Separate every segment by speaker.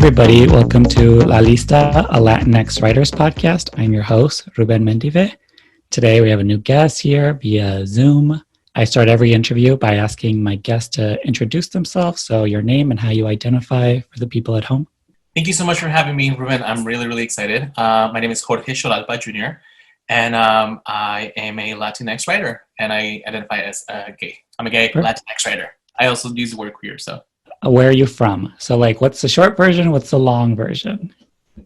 Speaker 1: everybody. Welcome to La Lista, a Latinx writers podcast. I'm your host, Ruben Mendive. Today we have a new guest here via Zoom. I start every interview by asking my guests to introduce themselves. So your name and how you identify for the people at home.
Speaker 2: Thank you so much for having me, Ruben. I'm really excited. My name is Jorge Xolalpa Jr., and I am a Latinx writer, and I identify as gay. I'm a gay Latinx writer. I also use the word queer, so.
Speaker 1: Where are you from? So what's the short version? What's the long version?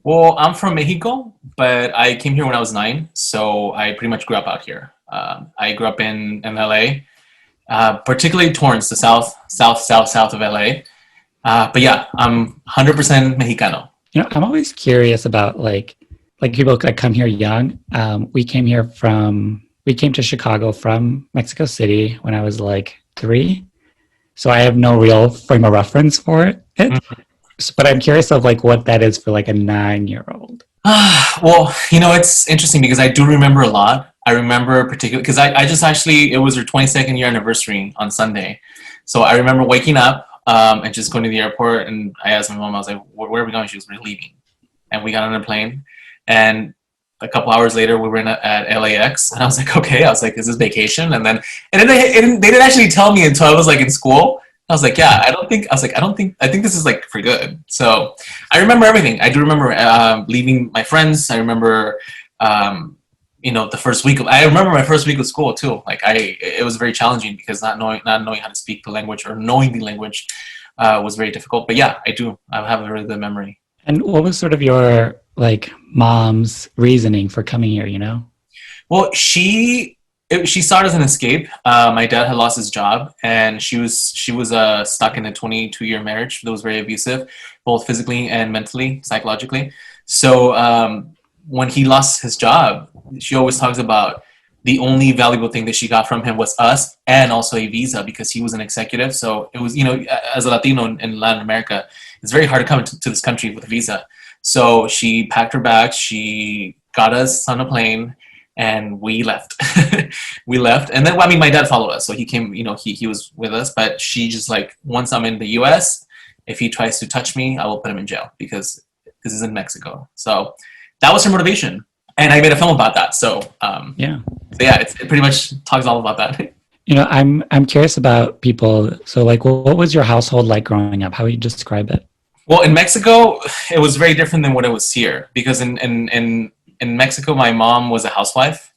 Speaker 2: Well, I'm from Mexico, but I came here when I was 9, so I pretty much grew up out here. I grew up in LA, particularly Torrance, the south of LA. But yeah, I'm 100% Mexicano.
Speaker 1: You know, I'm always curious about like people that come here young. We came to Chicago from Mexico City when I was 3. So I have no real frame of reference for it. Mm-hmm. But I'm curious of what that is for a 9-year-old.
Speaker 2: Well, it's interesting because I do remember a lot. I remember particularly because I just actually, it was her 22nd year anniversary on Sunday. So I remember waking up and just going to the airport, and I asked my mom, I was like, where are we going? She was, we're leaving. And we got on a plane, and a couple hours later we were at LAX, and I was like, okay, is this vacation? And then they didn't actually tell me until I was in school. I was like, yeah, I think this is for good. So I remember everything. I do remember leaving my friends. I remember the first week I remember my first week of school too. It was very challenging because not knowing how to speak the language or knowing the language was very difficult. But yeah, I have a really good memory.
Speaker 1: And what was sort of your mom's reasoning for coming here,
Speaker 2: Well, she saw it as an escape. My dad had lost his job, and she was stuck in a 22-year marriage that was very abusive, both physically and mentally, psychologically. So when he lost his job, she always talks about the only valuable thing that she got from him was us, and also a visa, because he was an executive. So it was, as a Latino in Latin America, it's very hard to come to this country with a visa. So she packed her bags, she got us on a plane, and we left. We left. And then, my dad followed us. So he came, he was with us, but she just once I'm in the US, if he tries to touch me, I will put him in jail because this is in Mexico. So that was her motivation. And I made a film about that. So, it pretty much talks all about that.
Speaker 1: I'm curious about people. So what was your household like growing up? How would you describe it?
Speaker 2: Well, in Mexico, it was very different than what it was here, because in Mexico, my mom was a housewife.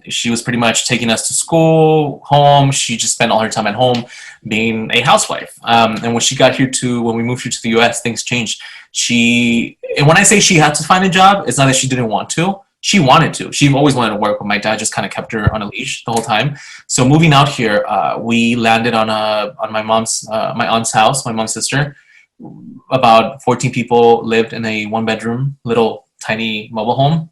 Speaker 2: She was pretty much taking us to school, home. She just spent all her time at home being a housewife. And when we moved here to the US, things changed. And when I say she had to find a job, it's not that she didn't want to. She wanted to. She always wanted to work, but my dad just kind of kept her on a leash the whole time. So moving out here, we landed on my aunt's house, my mom's sister. About 14 people lived in a 1-bedroom little tiny mobile home,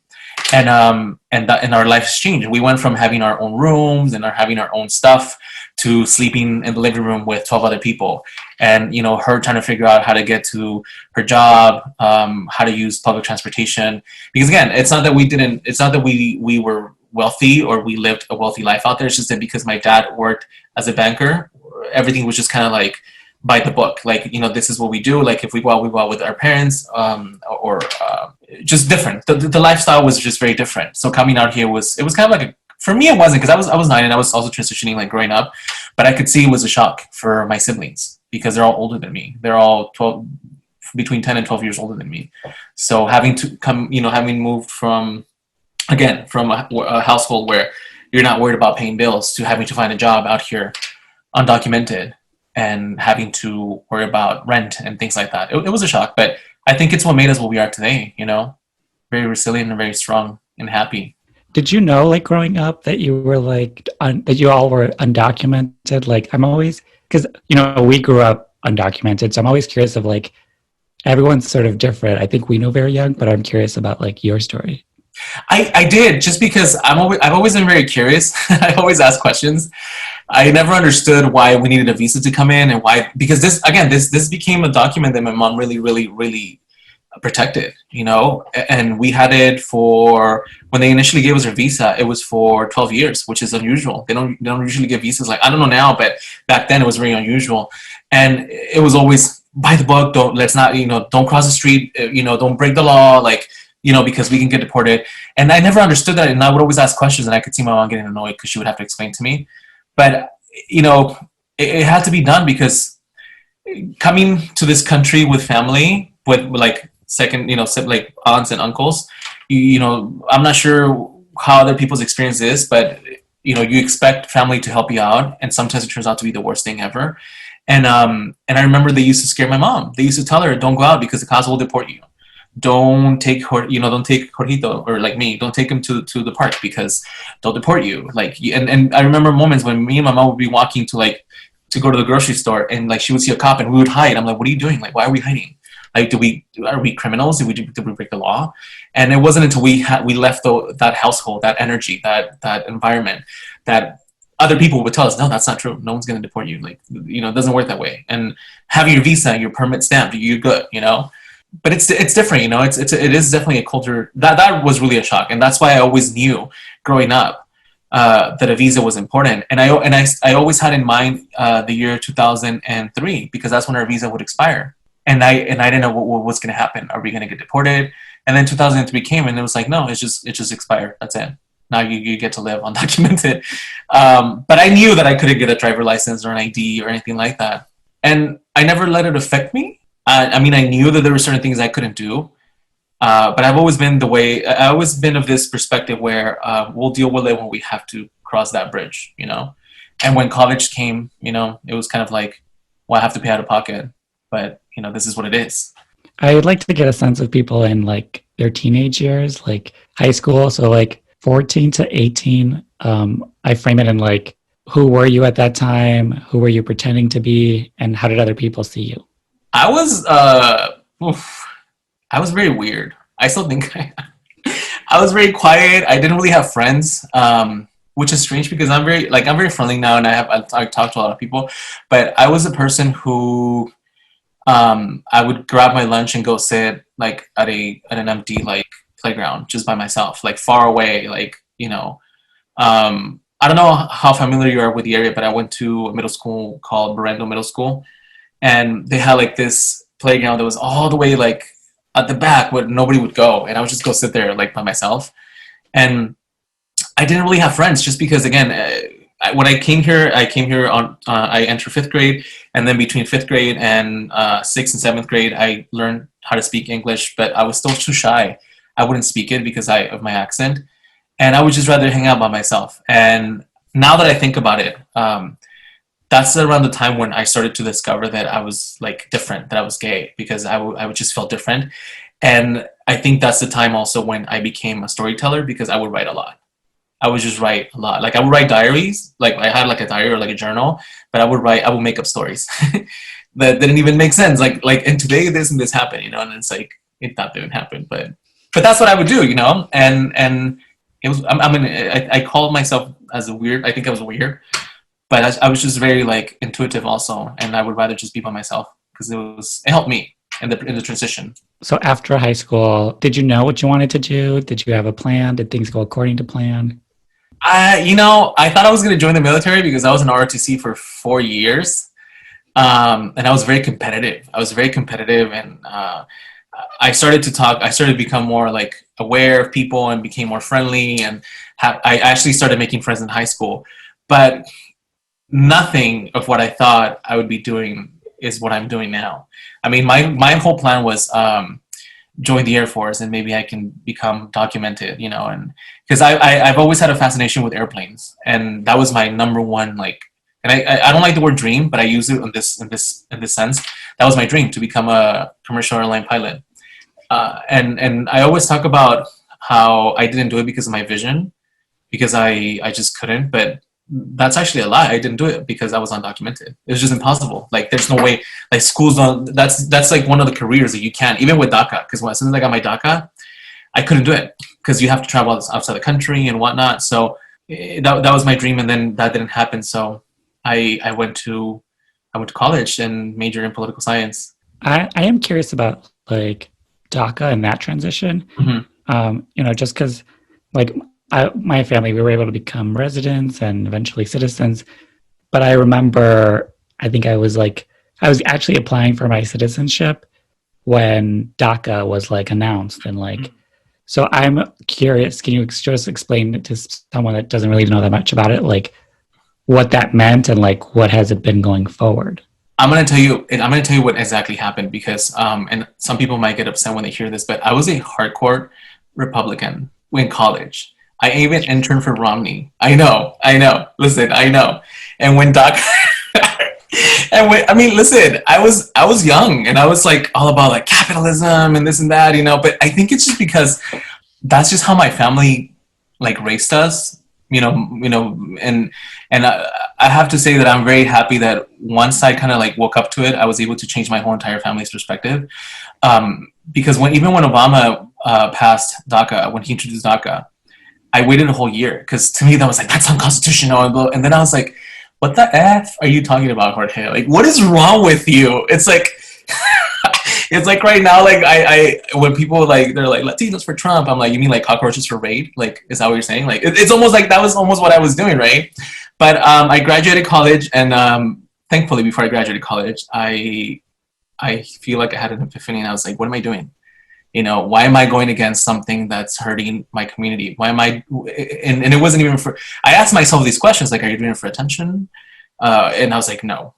Speaker 2: and our lives changed. We went from having our own rooms and having our own stuff to sleeping in the living room with 12 other people, and her trying to figure out how to get to her job, how to use public transportation. Because again, it's not that we were wealthy or we lived a wealthy life out there. It's just that because my dad worked as a banker, everything was just kind of by the book. This is what we do. If we go out with our parents, or just different. The lifestyle was just very different. So coming out here was kind of for me, it wasn't, because I was 9 and I was also transitioning growing up, but I could see it was a shock for my siblings because they're all older than me. They're all between 10 and 12 years older than me. So having to come, having moved from a household where you're not worried about paying bills to having to find a job out here undocumented and having to worry about rent and things like that. It was a shock, but I think it's what made us what we are today, very resilient and very strong and happy.
Speaker 1: Did you know, growing up, that you were that you all were undocumented? I'm always, because, we grew up undocumented, so I'm always curious of everyone's sort of different. I think we know very young, but I'm curious about your story.
Speaker 2: I did, just because I've always been very curious. I always ask questions. I never understood why we needed a visa to come in, and why, because this became a document that my mom really protected, and we had it for, when they initially gave us our visa, it was for 12 years, which is unusual. They don't usually give visas, I don't know now, but back then it was very unusual. And it was always by the book. Let's not, don't cross the street. Don't break the law. Like, because we can get deported. And I never understood that. And I would always ask questions, and I could see my mom getting annoyed because she would have to explain to me. But, it had to be done, because coming to this country with family, with like second, like aunts and uncles, I'm not sure how other people's experience is, but you expect family to help you out, and sometimes it turns out to be the worst thing ever. And I remember they used to scare my mom. They used to tell her, "Don't go out because the cops will deport you. Don't take don't take Jorgito, or like me, don't take him to the park because they'll deport you." Like, and I remember moments when me and my mom would be walking to go to the grocery store, and like she would see a cop and we would hide. I'm like, "What are you doing? Like, why are we hiding? Like, are we criminals? Did we break the law?" And it wasn't until we left that household, that energy, that environment, that other people would tell us, "No, that's not true. No one's going to deport you. Like, it doesn't work that way. And having your visa, your permit stamped, you're good, But it's different, it is definitely a culture that was really a shock. And that's why I always knew growing up that a visa was important. And I always had in mind the year 2003, because that's when our visa would expire. And I didn't know what was going to happen. Are we going to get deported? And then 2003 came, and it was like, no, it just expired. That's it. Now you get to live undocumented. But I knew that I couldn't get a driver license or an ID or anything like that. And I never let it affect me. I knew that there were certain things I couldn't do. But I've always been of this perspective where we'll deal with it when we have to cross that bridge, And when college came, it was kind of like, well, I have to pay out of pocket. But, this is what it is.
Speaker 1: I would like to get a sense of people in like their teenage years, like high school. So like 14 to 18, I frame it in like, who were you at that time? Who were you pretending to be? And how did other people see you?
Speaker 2: I was very weird. I still think I was very quiet. I didn't really have friends, which is strange because I'm very friendly now, and I talk to a lot of people. But I was a person who I would grab my lunch and go sit like at an empty like playground just by myself, like far away, like I don't know how familiar you are with the area, but I went to a middle school called Berendo Middle School, and they had like this playground that was all the way like at the back where nobody would go, and I would just go sit there like by myself. And I didn't really have friends, just because again, when I came here on I entered 5th grade, and then between 5th grade and 6th and 7th grade, I learned how to speak English, but I was still too shy. I wouldn't speak it because of my accent, and I would just rather hang out by myself. And now that I think about it, that's around the time when I started to discover that I was like different, that I was gay, because I would just feel different. And I think that's the time also when I became a storyteller, because I would write a lot. I would just write a lot. Like I would write diaries, like I had like a diary or like a journal, but I would make up stories that didn't even make sense. Like, and today this and this happened, and it's like, that didn't happen, but that's what I would do, and it was, I called myself as a weird, I think I was weird, but I was just very like intuitive also. And I would rather just be by myself because it helped me in the transition.
Speaker 1: So after high school, did you know what you wanted to do? Did you have a plan? Did things go according to plan?
Speaker 2: I thought I was going to join the military because I was in ROTC for 4 years. And I was very competitive. And I started to become more like aware of people and became more friendly. And I actually started making friends in high school. But nothing of what I thought I would be doing is what I'm doing now. I mean, my whole plan was join the Air Force and maybe I can become documented, and because I've always had a fascination with airplanes, and that was my number one, like, and I don't like the word dream, but I use it in this sense. That was my dream, to become a commercial airline pilot. And I always talk about how I didn't do it because of my vision, because I just couldn't, but that's actually a lie. I didn't do it because I was undocumented. It was just impossible. Like, there's no way. Like, schools don't. That's like one of the careers that you can't. Even with DACA, because as soon as I got my DACA, I couldn't do it because you have to travel outside the country and whatnot. So that was my dream, and then that didn't happen. So I went to college and majored in political science.
Speaker 1: I am curious about like DACA and that transition.
Speaker 2: Mm-hmm.
Speaker 1: Just because like. My family, we were able to become residents and eventually citizens. But I remember, I think I was like I was actually applying for my citizenship when DACA was like announced, and like, so I'm curious. Can you just explain it to someone that doesn't really know that much about it, like what that meant and like what has it been going forward?
Speaker 2: I'm gonna tell you. I'm gonna tell you what exactly happened because, and some people might get upset when they hear this, but I was a hardcore Republican in college. I even interned for Romney. I know. I know. Listen, I know. And when Doc, and when, I mean, listen, I was young and I was like all about like capitalism and this and that, you know. But I think it's just because that's just how my family like raised us, and I have to say that I'm very happy that once I kind of like woke up to it, I was able to change my whole entire family's perspective. Because when Obama passed DACA, when he introduced DACA, I waited a whole year because to me that was like that's unconstitutional, and then I was like, what the f are you talking about, Jorge? Like, what is wrong with you? It's like it's like right now, like I when people like they're like Latinos for Trump, I'm like, you mean like cockroaches for raid? Like, is that what you're saying? Like, it's almost like that was almost what I was doing, right? But I graduated college, and thankfully, before I graduated college, I feel like I had an epiphany, and I was like, what am I doing? You know, why am I going against something that's hurting my community? Why am I? And it wasn't even for. I asked myself these questions, like, are you doing it for attention? And I was like, no.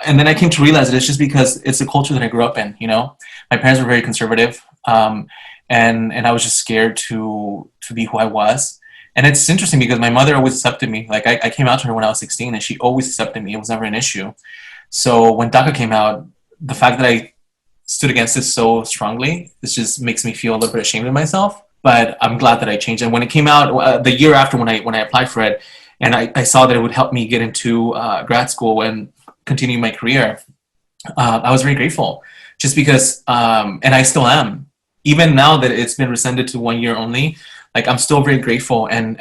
Speaker 2: And then I came to realize that it's just because it's the culture that I grew up in. You know, my parents were very conservative, and I was just scared to be who I was. And it's interesting because my mother always accepted me. Like I came out to her when I was 16, and she always accepted me. It was never an issue. So when DACA came out, the fact that I stood against it so strongly, this just makes me feel a little bit ashamed of myself. But I'm glad that I changed. And when it came out, the year after when I applied for it, and I saw that it would help me get into grad school and continue my career, I was very grateful. Just because, and I still am, even now that it's been rescinded to 1 year only. Like I'm still very grateful and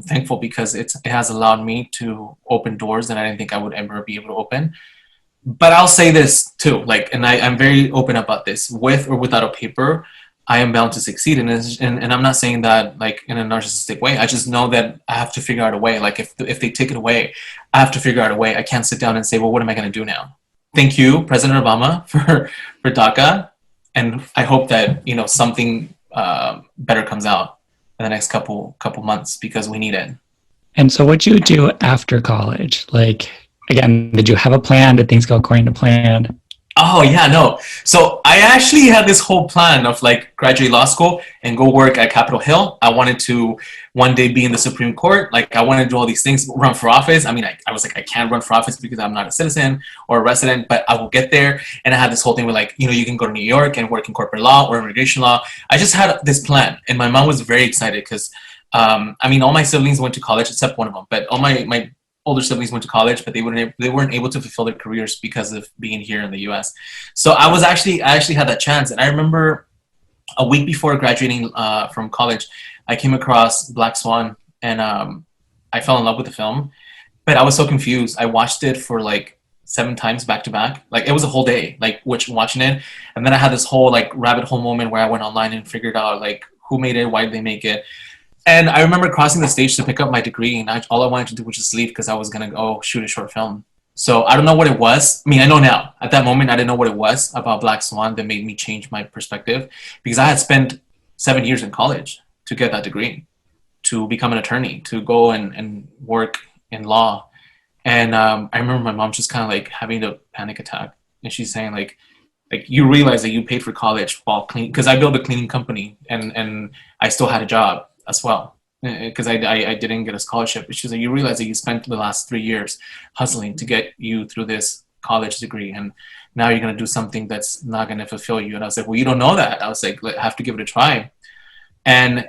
Speaker 2: thankful because it has allowed me to open doors that I didn't think I would ever be able to open. But I'll say this too, like, and I'm very open about this. With or without a paper, I am bound to succeed, and I'm not saying that like in a narcissistic way. I just know that I have to figure out a way. Like if they take it away, I have to figure out a way. I can't sit down and say, well, what am I going to do now? Thank you, President Obama, for DACA, and I hope that something better comes out in the next couple months because we need it.
Speaker 1: And so what'd you do after college? Like, again, did you have a plan? Did things go according to plan?
Speaker 2: Oh yeah, no. So I actually had this whole plan of like graduate law school and go work at Capitol Hill. I wanted to one day be in the Supreme Court. Like I wanted to do all these things, run for office. I mean, I was like, I can't run for office because I'm not a citizen or a resident, but I will get there. And I had this whole thing where like, you can go to New York and work in corporate law or immigration law. I just had this plan, and my mom was very excited because, I mean, all my siblings went to college except one of them, but all my older siblings went to college, but they weren't able to fulfill their careers because of being here in the U.S. So I actually had that chance, and I remember a week before graduating from college, I came across Black Swan, and I fell in love with the film, but I was so confused. I watched it for like 7 times back to back. Like it was a whole day, like watching it, and then I had this whole like rabbit hole moment where I went online and figured out like who made it, why did they make it. And I remember crossing the stage to pick up my degree, and all I wanted to do was just leave because I was going to go shoot a short film. So I don't know what it was. I mean, I know now. At that moment, I didn't know what it was about Black Swan that made me change my perspective, because I had spent 7 years in college to get that degree, to become an attorney, to go and work in law. And I remember my mom just kind of like having a panic attack. And she's saying like you realize that you paid for college while cleaning, because I built a cleaning company and I still had a job as well, because I didn't get a scholarship. She's like, you realize that you spent the last 3 years hustling to get you through this college degree, and now you're going to do something that's not going to fulfill you. And I was like, well, you don't know that. I was like, I have to give it a try. And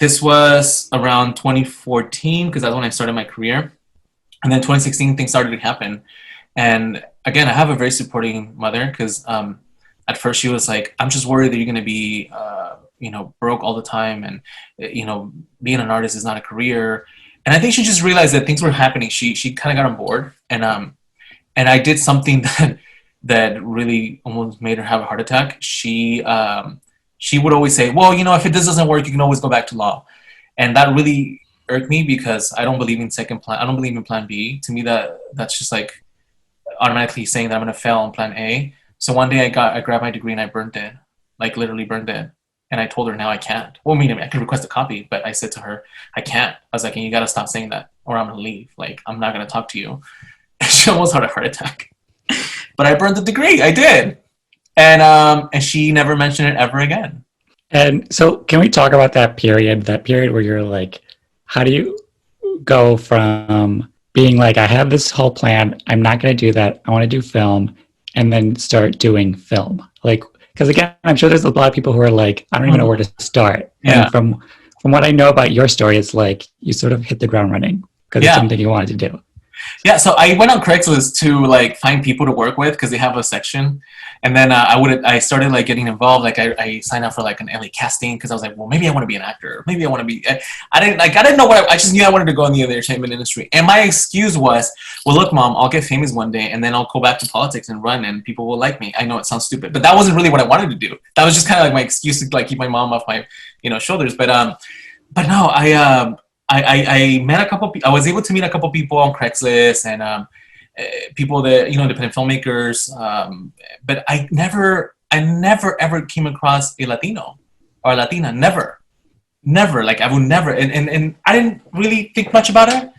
Speaker 2: this was around 2014, because that's when I started my career. And then 2016, things started to happen. And again, I have a very supporting mother, because at first she was like, I'm just worried that you're going to be broke all the time, and being an artist is not a career. And I think she just realized that things were happening. She kind of got on board, and I did something that really almost made her have a heart attack. She would always say, well, if this doesn't work, you can always go back to law. And that really irked me, because I don't believe in second plan. I don't believe in plan B. To me, that's just like automatically saying that I'm going to fail on plan A. So one day I grabbed my degree and I burned it, like literally burned it. And I told her now I can't. Well, I mean, I could request a copy, but I said to her, I can't. I was like, you got to stop saying that or I'm going to leave. Like, I'm not going to talk to you. She almost had a heart attack. But I burned the degree. I did. And she never mentioned it ever again.
Speaker 1: And so can we talk about that period where you're like, how do you go from being like, I have this whole plan, I'm not going to do that, I want to do film, and then start doing film? Like, because again, I'm sure there's a lot of people who are like, I don't even know where to start.
Speaker 2: Yeah.
Speaker 1: And from what I know about your story, it's like you sort of hit the ground running because it's something you wanted to do.
Speaker 2: Yeah, so I went on Craigslist to like find people to work with because they have a section, and then I started like getting involved. Like I signed up for like an LA casting because I was like, well, maybe I want to be an actor. Maybe I want to be. I didn't know what I just knew I wanted to go in the entertainment industry. And my excuse was, well, look, mom, I'll get famous one day, and then I'll go back to politics and run, and people will like me. I know it sounds stupid, but that wasn't really what I wanted to do. That was just kind of like my excuse to like keep my mom off my shoulders. But no, I met a couple. I was able to meet a couple people on Craigslist and people that independent filmmakers. But I never ever came across a Latino or a Latina. Never. Like I would never. And I didn't really think much about it,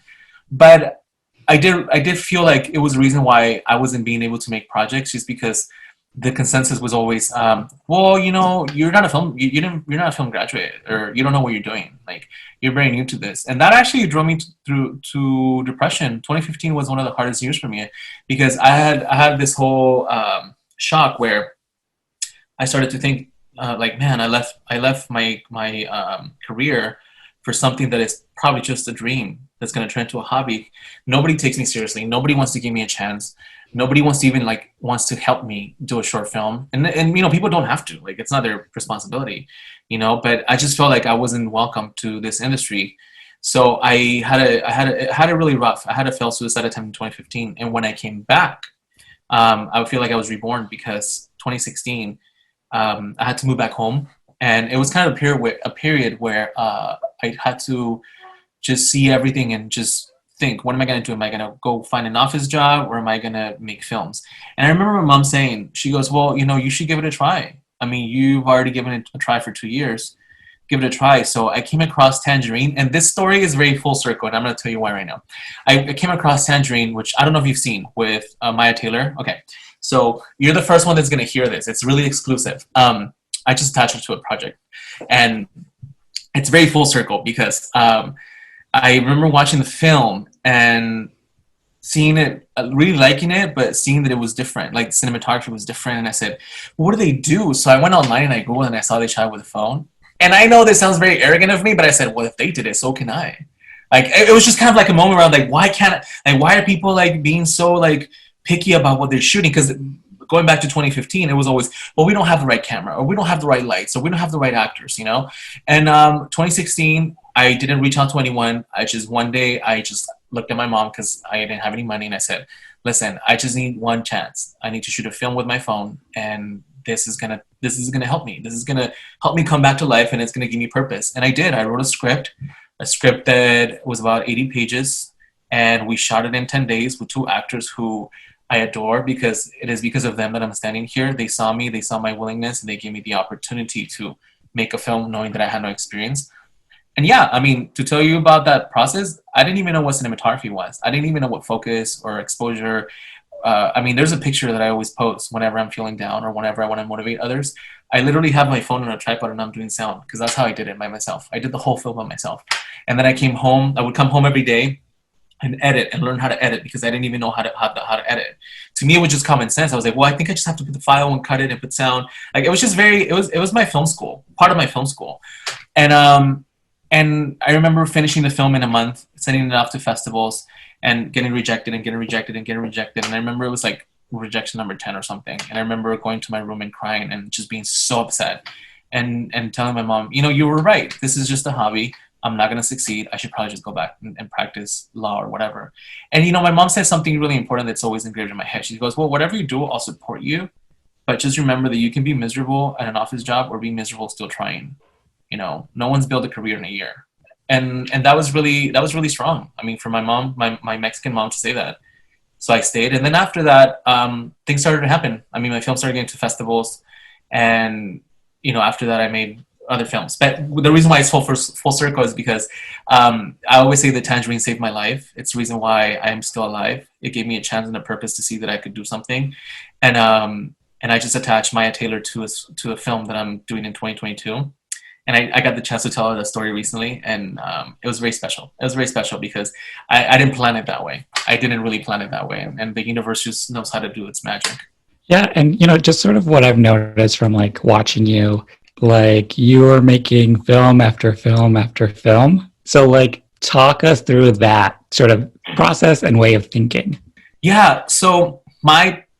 Speaker 2: but I did feel like it was a reason why I wasn't being able to make projects, just because the consensus was always, well, you're not a you're not a film graduate, or you don't know what you're doing. Like, you're very new to this. And that actually drove me to depression. 2015 was one of the hardest years for me because I had this whole shock where I started to think, like, man, I left my career for something that is probably just a dream that's going to turn into a hobby. Nobody takes me seriously. Nobody wants to give me a chance. Nobody wants to help me do a short film, and people don't have to, like, it's not their responsibility, but I just felt like I wasn't welcome to this industry. So I had a really rough. I had a failed suicide attempt in 2015, and when I came back, I would feel like I was reborn, because 2016 I had to move back home, and it was kind of a period where I had to just see everything and just think, what am I going to do? Am I going to go find an office job, or am I going to make films? And I remember my mom saying, she goes, well, you should give it a try. I mean, you've already given it a try for 2 years. Give it a try. So I came across Tangerine, and this story is very full circle, and I'm going to tell you why right now. I came across Tangerine, which I don't know if you've seen, with Maya Taylor. Okay. So you're the first one that's going to hear this. It's really exclusive. I just attached it to a project, and it's very full circle because I remember watching the film and seeing it, really liking it, but seeing that it was different. Like, cinematography was different. And I said, what do they do? So I went online and I Googled, and I saw they shot with a phone. And I know this sounds very arrogant of me, but I said, well, if they did it, so can I. Like, it was just kind of like a moment where I'm like, why are people like being so like picky about what they're shooting? Because going back to 2015, it was always, well, we don't have the right camera, or we don't have the right lights, or we don't have the right actors, And 2016, I didn't reach out to anyone. One day I just looked at my mom, because I didn't have any money, and I said, listen, I just need one chance. I need to shoot a film with my phone, and this is gonna help me. This is gonna help me come back to life, and it's gonna give me purpose. And I did. I wrote a script that was about 80 pages, and we shot it in 10 days with 2 actors who I adore, because it is because of them that I'm standing here. They saw me, they saw my willingness, and they gave me the opportunity to make a film knowing that I had no experience. And yeah, I mean, to tell you about that process, I didn't even know what cinematography was. I didn't even know what focus or exposure. I mean, there's a picture that I always post whenever I'm feeling down or whenever I want to motivate others. I literally have my phone on a tripod and I'm doing sound, because that's how I did it by myself. I did the whole film by myself. And then I came home. I would come home every day and edit and learn how to edit, because I didn't even know how to edit. To me, it was just common sense. I was like, well, I think I just have to put the file and cut it and put sound. Like, it was just it was my film school, part of my film school. And I remember finishing the film in a month, sending it off to festivals, and getting rejected and getting rejected and getting rejected. And I remember it was like rejection number 10 or something. And I remember going to my room and crying and just being so upset, and telling my mom, you were right. This is just a hobby. I'm not going to succeed. I should probably just go back and practice law or whatever. And, my mom said something really important that's always engraved in my head. She goes, well, whatever you do, I'll support you. But just remember that you can be miserable at an office job or be miserable still trying. No one's built a career in a year. And that was really strong. I mean, for my mom, my Mexican mom, to say that, So I stayed. And then after that, things started to happen. I mean, my film started getting to festivals. And, you know, after that, I made other films. But the reason why it's full circle is because I always say the tangerine saved my life. It's the reason why I am still alive. It gave me a chance and a purpose to see that I could do something. And I just attached Maya Taylor to a film that I'm doing in 2022. And I got the chance to tell her the story recently, and it was very special. It was very special because I didn't plan it that way. I didn't really plan it that way, and the universe just knows how to do its magic.
Speaker 1: Yeah, and you know, just sort of what I've noticed from like watching you, like you're making film after film after film. So like talk us through that sort of process and way of thinking.
Speaker 2: Yeah, so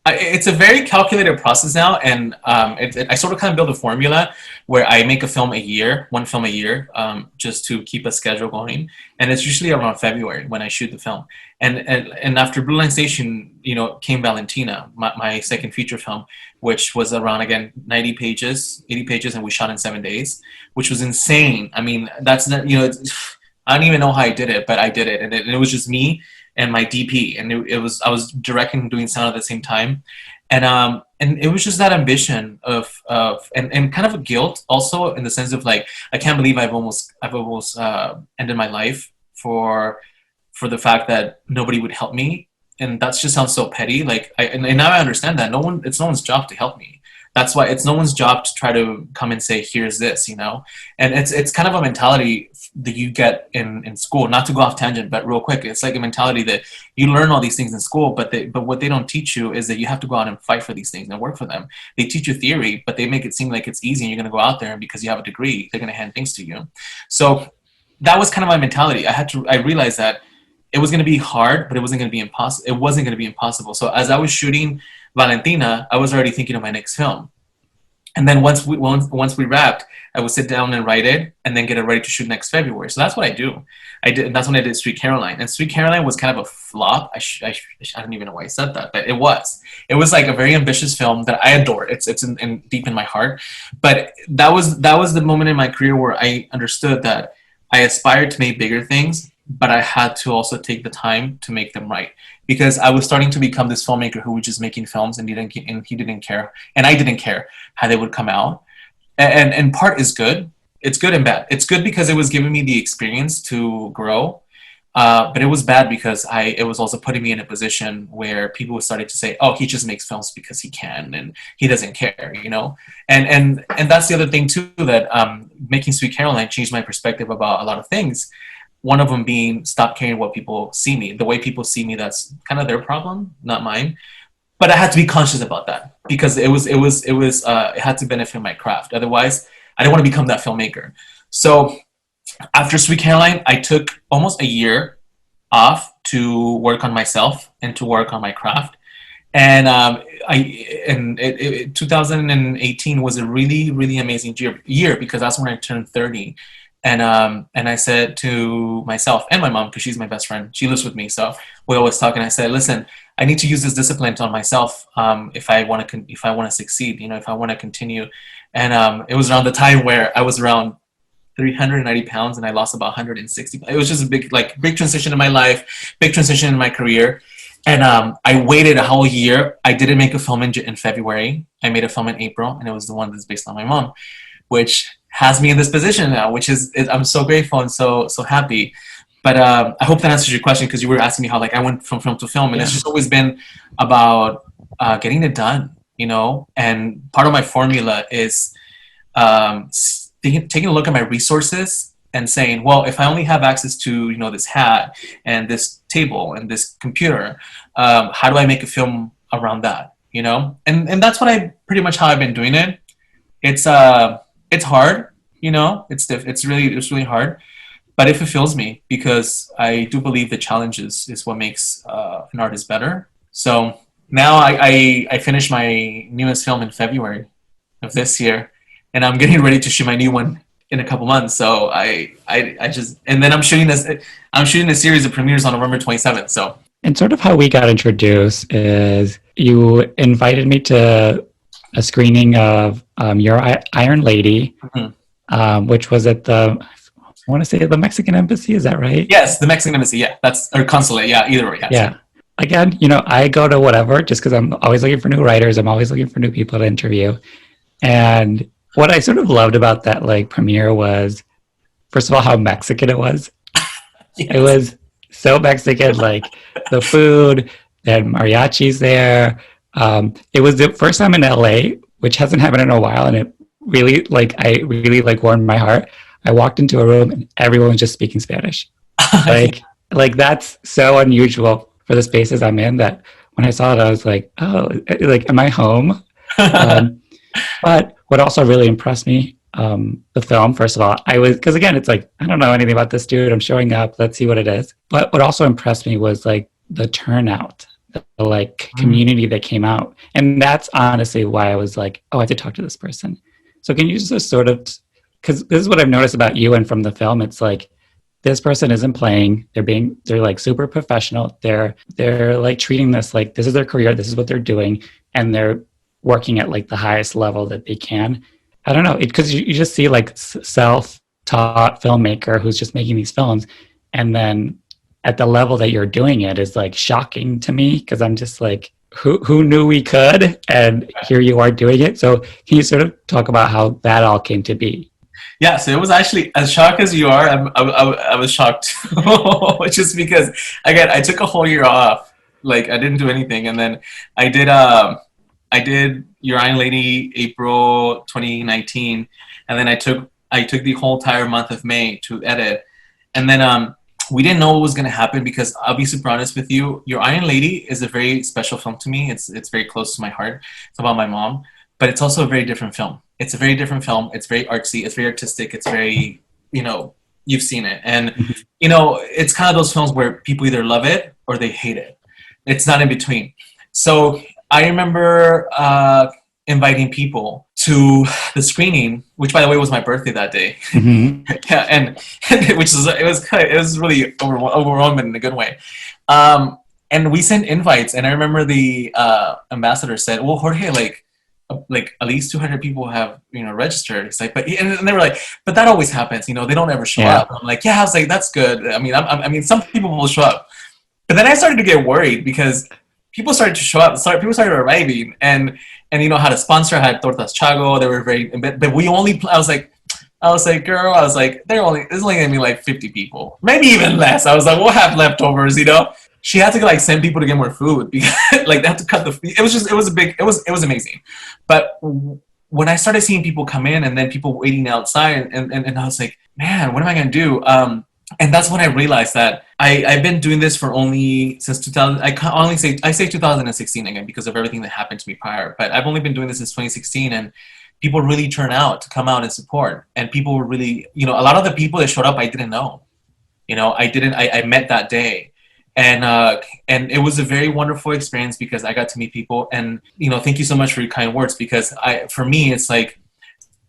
Speaker 2: it's a very calculated process now, and I sort of kind of build a formula where I make a film a year, one film a year, just to keep a schedule going. And it's usually around February when I shoot the film. And after Blue Line Station, you know, came Valentina, my second feature film, which was around, again, 80 pages, and we shot in 7 days, which was insane. I mean, that's not, you know, I don't even know how I did it, but I did it. And it was just me and my DP, and I was directing and doing sound at the same time, and it was just that ambition of and kind of a guilt also, in the sense of like, I can't believe I've almost ended my life for the fact that nobody would help me, and that just sounds so petty. Like, and now I understand that it's no one's job to help me. That's why it's no one's job to try to come and say, here's this, you know? And it's kind of a mentality that you get in school, not to go off tangent, but real quick, it's like a mentality that you learn all these things in school, but what they don't teach you is that you have to go out and fight for these things and work for them. They teach you theory, but they make it seem like it's easy and you're going to go out there, and because you have a degree, they're going to hand things to you. So that was kind of my mentality. I realized that it was going to be hard, but it wasn't going to be impossible. It wasn't going to be impossible. So as I was shooting Valentina, I was already thinking of my next film. And then once we wrapped, I would sit down and write it, and then get it ready to shoot next February. So that's what I do. And that's when I did Sweet Caroline. And Sweet Caroline was kind of a flop. I don't even know why I said that, but it was. It was like a very ambitious film that I adore. It's deep in my heart. But that was the moment in my career where I understood that I aspired to make bigger things, but I had to also take the time to make them right, because I was starting to become this filmmaker who was just making films, and he didn't care, and I didn't care how they would come out. And part is good. It's good and bad. It's good because it was giving me the experience to grow, but it was bad because it was also putting me in a position where people were starting to say, "Oh, he just makes films because he can, and he doesn't care," you know. And that's the other thing too, that making Sweet Caroline changed my perspective about a lot of things. One of them being, stop caring what people see me. The way people see me, that's kind of their problem, not mine. But I had to be conscious about that, because it had to benefit my craft. Otherwise, I didn't want to become that filmmaker. So after Sweet Caroline, I took almost a year off to work on myself and to work on my craft. And 2018 was a really, really amazing year, because that's when I turned 30. And I said to myself and my mom, because she's my best friend, she lives with me, so we always talk. And I said, listen, I need to use this discipline on myself if I want to succeed, you know, if I want to continue. And it was around the time where I was around 390 pounds and I lost about 160. It was just a big transition in my life, big transition in my career. And I waited a whole year. I didn't make a film in February. I made a film in April, and it was the one that's based on my mom, which has me in this position now, which is I'm so grateful and so happy. But I hope that answers your question, because you were asking me how I went from film to film, and It's just always been about getting it done, you know. And part of my formula is taking a look at my resources and saying, well, if I only have access to, you know, this hat and this table and this computer, how do I make a film around that, you know? And that's what how I've been doing it. It's hard, you know, it's really hard, but it fulfills me, because I do believe the challenges is what makes an artist better. So now I finished my newest film in February of this year, and I'm getting ready to shoot my new one in a couple months. So I just, and then I'm shooting a series of premieres on November 27th. So,
Speaker 1: and sort of how we got introduced is you invited me to a screening of your Iron Lady, which was at I want to say the Mexican Embassy. Is that right?
Speaker 2: Yes, the Mexican Embassy. Yeah, or consulate. Yeah, either way. Yes.
Speaker 1: Yeah. again, I go to whatever just because I'm always looking for new writers. I'm always looking for new people to interview. And what I sort of loved about that like premiere was, first of all, how Mexican it was. It
Speaker 2: Yes.
Speaker 1: was so Mexican, like the food and mariachis there. It was the first time in LA, which hasn't happened in a while, and it really like warmed my heart. I walked into a room and everyone was just speaking Spanish. Like that's so unusual for the spaces I'm in that when I saw it, I was like, oh, like, am I home? Um, but what also really impressed me, the film, first of all, because again, it's like, I don't know anything about this dude. I'm showing up. Let's see what it is. But what also impressed me was like the turnout, the like community that came out. And that's honestly why I was like, oh, I have to talk to this person. So can you just sort of, because this is what I've noticed about you and from the film, it's like, this person isn't playing. They're like super professional. They're like treating this like this is their career. This is what they're doing. And they're working at like the highest level that they can. I don't know, because you just see like self-taught filmmaker who's just making these films, and then at the level that you're doing it is like shocking to me because I'm just like, who knew we could, and here you are doing it. So can you sort of talk about how that all came to be?
Speaker 2: Yeah, so it was actually as shocked as you are. I was shocked, just because again I took a whole year off. Like I didn't do anything, and then I did I did Your Iron Lady April 2019, and then I took the whole entire month of May to edit, and then we didn't know what was gonna happen because I'll be super honest with you. Your Iron Lady is a very special film to me. It's very close to my heart. It's about my mom, but it's also a very different film. It's a very different film. It's very artsy. It's very artistic. It's very, you've seen it. And, it's kind of those films where people either love it or they hate it. It's not in between. So I remember inviting people to the screening, which by the way was my birthday that day.
Speaker 1: Mm-hmm.
Speaker 2: Yeah, and it was really overwhelming in a good way. And we sent invites, and I remember the ambassador said, "Well, Jorge, like at least 200 people have registered." It's like, and they were like, but that always happens, they don't ever show up. I'm like, yeah. I was like, that's good. I mean, some people will show up, but then I started to get worried because people started to show up. People started arriving, and had a sponsor, had tortas chago. They were very, but we only. I was like, girl, there's only gonna be like 50 people, maybe even less. I was like, we'll have leftovers. She had to like send people to get more food because like they had to cut the. It was amazing, but when I started seeing people come in and then people waiting outside, and I was like, man, what am I gonna do? And that's when I realized that I've been doing this for since 2000. I say 2016 again because of everything that happened to me prior, but I've only been doing this since 2016, and people really turn out to come out and support, and people were really, a lot of the people that showed up I didn't know. I met that day. And it was a very wonderful experience because I got to meet people, and thank you so much for your kind words, because for me it's like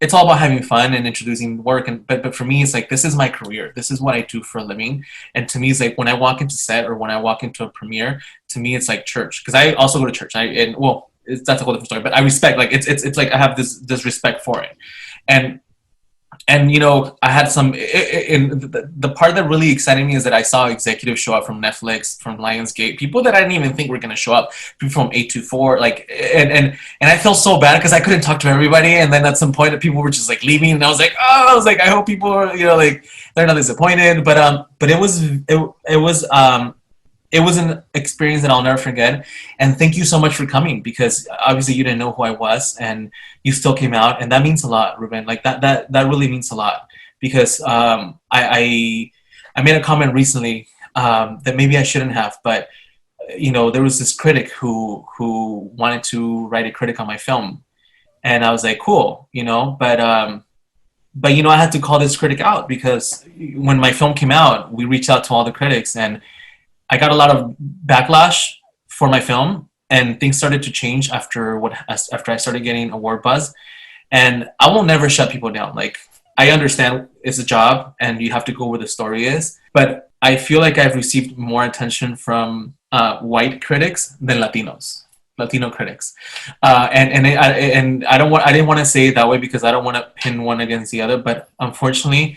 Speaker 2: it's all about having fun and introducing work, but for me it's like this is my career, this is what I do for a living, and to me it's like when I walk into set or when I walk into a premiere, to me it's like church, because I also go to church. That's a whole different story, but I respect, like it's like I have this respect for it, and I had some. In the part that really excited me is that I saw executives show up from Netflix, from Lionsgate, people that I didn't even think were going to show up, people from 824, like, and I felt so bad because I couldn't talk to everybody, and then at some point people were just like leaving, and I was like, I hope people are, like they're not disappointed, but it was an experience that I'll never forget. And thank you so much for coming, because obviously you didn't know who I was and you still came out, and that means a lot, Ruben. Like that really means a lot, because I made a comment recently that maybe I shouldn't have, but there was this critic who wanted to write a critic on my film, and I was like, cool, but I had to call this critic out, because when my film came out, we reached out to all the critics, and I got a lot of backlash for my film, and things started to change after I started getting award buzz. And I will never shut people down. Like, I understand it's a job and you have to go where the story is, but I feel like I've received more attention from white critics than Latino critics, and I didn't want to say it that way because I don't want to pin one against the other. But unfortunately,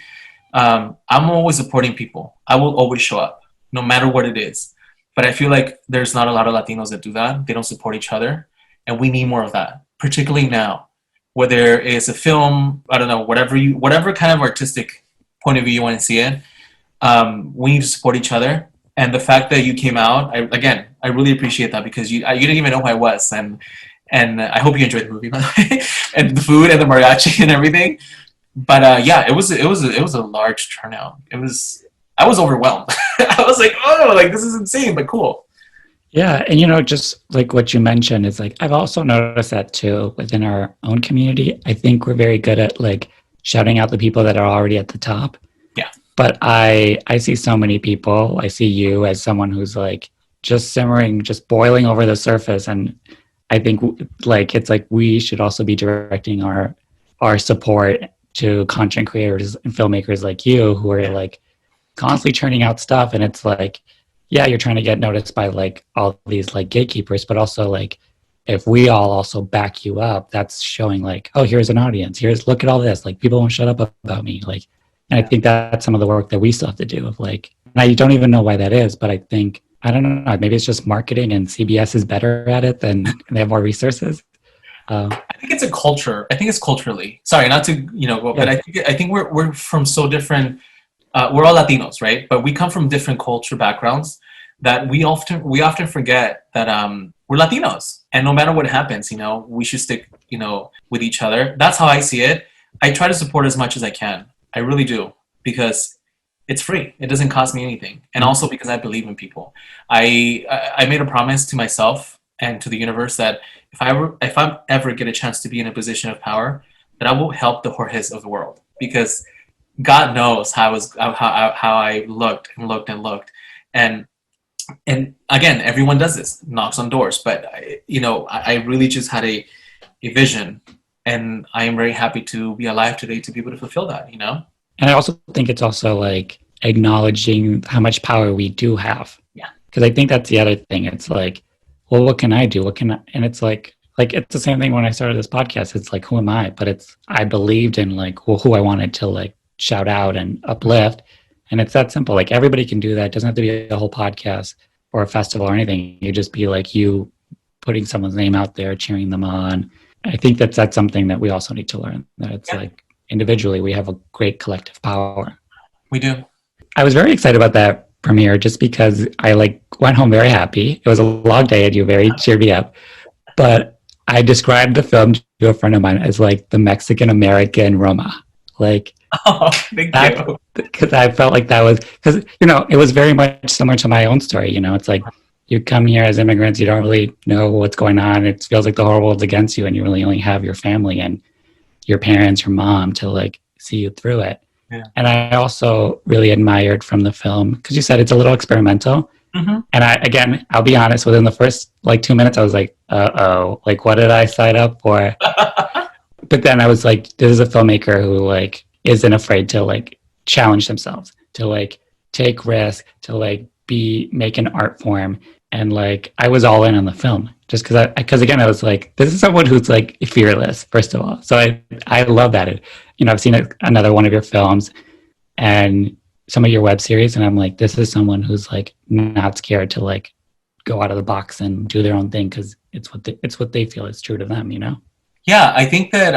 Speaker 2: I'm always supporting people. I will always show up, no matter what it is. But I feel like there's not a lot of Latinos that do that. They don't support each other. And we need more of that, particularly now, whether it's a film, I don't know, whatever kind of artistic point of view you want to see it, we need to support each other. And the fact that you came out, I really appreciate that, because you didn't even know who I was, and I hope you enjoyed the movie, by the way, and the food and the mariachi and everything. But yeah, it was a large turnout. I was overwhelmed. I was like, oh, like this is insane, but cool.
Speaker 1: Yeah, and just like what you mentioned is like I've also noticed that too within our own community. I think we're very good at like shouting out the people that are already at the top.
Speaker 2: Yeah.
Speaker 1: But I see so many people. I see you as someone who's like just simmering, just boiling over the surface, and I think like it's like we should also be directing our support to content creators and filmmakers like you who are like constantly churning out stuff. And it's like, yeah, you're trying to get noticed by like all these like gatekeepers, but also like if we all also back you up, that's showing like, oh, here's an audience. Look at all this. Like people won't shut up about me. Like, and I think that's some of the work that we still have to do of like, and I don't even know why that is, but I think, I don't know, maybe it's just marketing and CBS is better at it than they have more resources.
Speaker 2: I think it's a culture. I think it's culturally. Sorry, not to go, but I think we're from so different. We're all Latinos, right? But we come from different culture backgrounds that we often forget that we're Latinos, and no matter what happens, we should stick with each other. That's how I see it. I try to support as much as I can. I really do, because it's free. It doesn't cost me anything, and also because I believe in people. I made a promise to myself and to the universe that if I ever get a chance to be in a position of power, that I will help the Jorges of the world, because God knows how I looked and looked and looked, and again, everyone does this, knocks on doors, but I really just had a vision, and I am very happy to be alive today to be able to fulfill that.
Speaker 1: And I also think it's also like acknowledging how much power we do have.
Speaker 2: Yeah.
Speaker 1: Because I think that's the other thing. It's like, well, what can I do? And it's like it's the same thing when I started this podcast. It's like, who am I? But I believed in like, well, who I wanted to like shout out and uplift. And it's that simple. Like everybody can do that. It doesn't have to be a whole podcast or a festival or anything. You just be like you putting someone's name out there, cheering them on. I think that's something that we also need to learn, that it's like individually we have a great collective power.
Speaker 2: We do.
Speaker 1: I was very excited about that premiere just because I like went home very happy. It was a long day and you very cheered me up. But I described the film to a friend of mine as like the Mexican American Roma. Like,
Speaker 2: thank you.
Speaker 1: Because I felt like that was, because, it was very much similar to my own story. It's like you come here as immigrants, you don't really know what's going on. It feels like the whole world's against you, and you really only have your family and your parents, your mom to like see you through it.
Speaker 2: Yeah.
Speaker 1: And I also really admired from the film, because you said it's a little experimental.
Speaker 2: Mm-hmm.
Speaker 1: And I'll be honest, within the first like 2 minutes, I was like, like what did I sign up for? But then I was like, this is a filmmaker who like isn't afraid to like challenge themselves, to like take risks, to like make an art form. And like I was all in on the film just because again I was like, this is someone who's like fearless, first of all. So I love that. I've seen another one of your films and some of your web series, and I'm like, this is someone who's like not scared to like go out of the box and do their own thing because it's what they feel is true to them.
Speaker 2: Yeah, I think that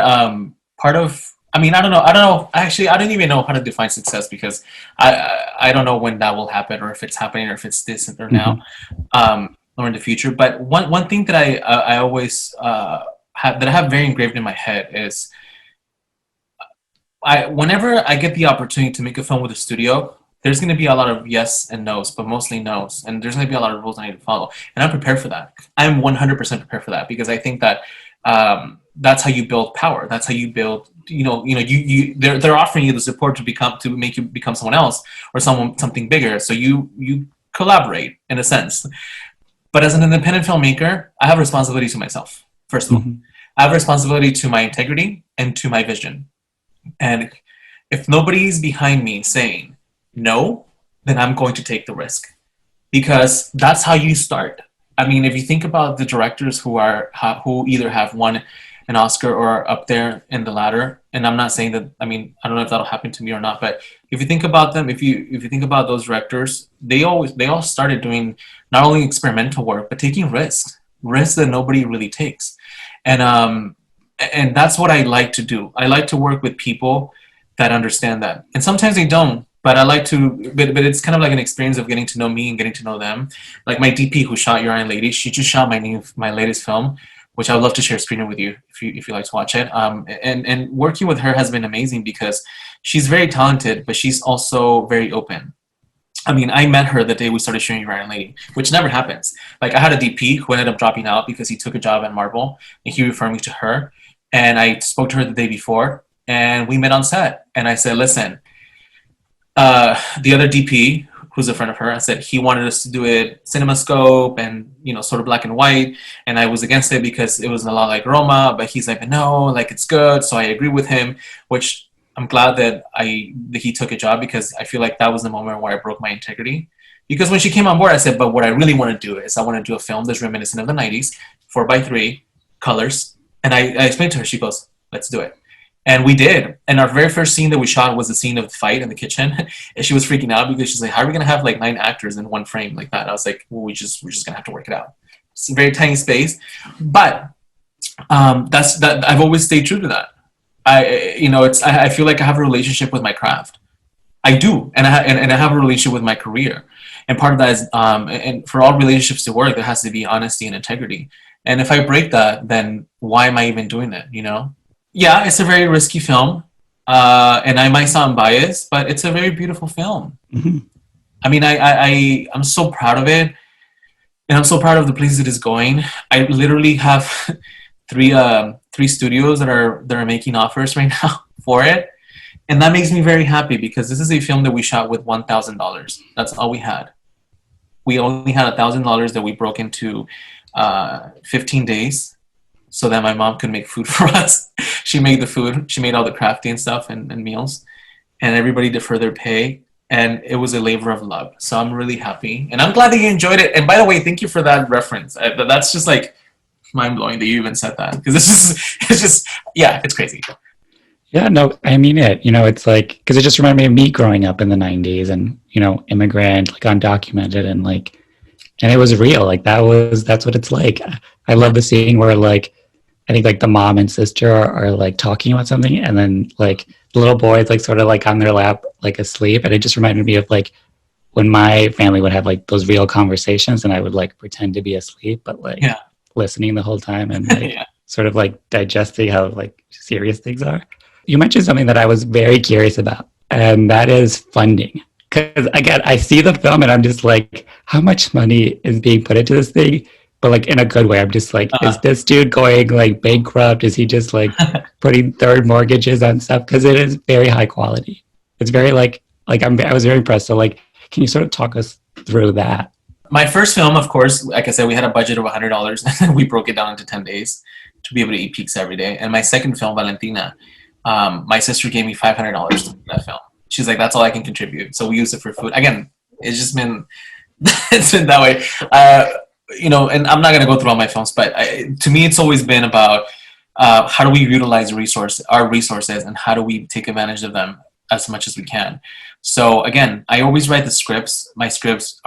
Speaker 2: part of, I don't know. Actually, I don't even know how to define success, because I don't know when that will happen, or if it's happening, or if it's distant or now, or in the future. But one thing that I always have very engraved in my head is, whenever I get the opportunity to make a film with a studio, there's going to be a lot of yes and no's, but mostly no's, and there's going to be a lot of rules I need to follow, and I'm prepared for that. I'm 100% prepared for that, because I think that that's how you build power. That's how you build. They're offering you the support to make you become someone else, or something bigger. So you collaborate in a sense. But as an independent filmmaker, I have responsibility to myself. First of all, I have responsibility to my integrity and to my vision. And if nobody's behind me saying no, then I'm going to take the risk, because that's how you start. If you think about the directors who either have won an Oscar or are up there in the ladder and I'm not saying that, I mean, I don't know if that'll happen to me or not, but if you think about them, if you think about those directors, they all started doing not only experimental work, but taking risks that nobody really takes. And that's what I like to do. I like to work with people that understand that. And sometimes they don't, but I like to, but it's kind of like an experience of getting to know me and getting to know them. Like my DP who shot Your Iron Lady, she just shot my latest film, which I would love to share screen with you if you like to watch it. And working with her has been amazing because she's very talented, but she's also very open. I mean, I met her the day we started shooting Your Iron Lady, which never happens. Like I had a DP who ended up dropping out because he took a job at Marvel, and he referred me to her. And I spoke to her the day before, and we met on set. And I said, listen, the other DP, who's a friend of her, I said he wanted us to do it CinemaScope and, you know, sort of black and white. And I was against it because it was a lot like Roma, but he's like, no, like it's good. So I agree with him, which I'm glad that he took a job, because I feel like that was the moment where I broke my integrity. Because when she came on board, I said, but what I really want to do is I want to do a film that's reminiscent of the 90s, 4:3, colors. And I explained to her, she goes, let's do it. And we did. And our very first scene that we shot was the scene of the fight in the kitchen. And she was freaking out because she's like, how are we going to have like 9 actors in one frame like that? And I was like, well, we're just going to have to work it out. It's a very tiny space. But I've always stayed true to that. I feel like I have a relationship with my craft. I do. And I have a relationship with my career. And part of that is, and for all relationships to work, there has to be honesty and integrity. And if I break that, then why am I even doing it, you know? Yeah, it's a very risky film. And I might sound biased, but it's a very beautiful film.
Speaker 1: Mm-hmm.
Speaker 2: I mean, I'm so proud of it. And I'm so proud of the places it is going. I literally have three studios that are making offers right now for it. And that makes me very happy because this is a film that we shot with $1,000. That's all we had. We only had $1,000 that we broke into 15 days so that my mom could make food for us. She made the food. She made all the crafty and stuff and meals. And everybody deferred their pay. And it was a labor of love. So I'm really happy. And I'm glad that you enjoyed it. And by the way, thank you for that reference. That's just like mind-blowing that you even said that. Because it's just, yeah, it's crazy.
Speaker 1: Yeah, no, I mean it. You know, it's like, because it just reminded me of me growing up in the 90s and, you know, immigrant, like undocumented, and like, and it was real. Like that's what it's like. I love the scene where like, I think like the mom and sister are like talking about something, and then like the little boy is like sort of like on their lap, like asleep. And it just reminded me of like when my family would have like those real conversations and I would like pretend to be asleep, but like listening the whole time and like sort of like digesting how like serious things are. You mentioned something that I was very curious about, and that is funding. Because again, I see the film and I'm just like, how much money is being put into this thing? But like in a good way. I'm just like, is this dude going like bankrupt? Is he just like putting third mortgages on stuff? Because it is very high quality. It's very I was very impressed. So like, can you sort of talk us through that?
Speaker 2: My first film, of course, like I said, we had a budget of $100 and we broke it down into 10 days to be able to eat peaks every day. And my second film, Valentina, my sister gave me $500 to do that film. She's like, that's all I can contribute. So we use it for food. Again, it's just been, it's been that way. You know, and I'm not going to go through all my films, but to me, it's always been about how do we utilize our resources, and how do we take advantage of them as much as we can. So again, I always write my scripts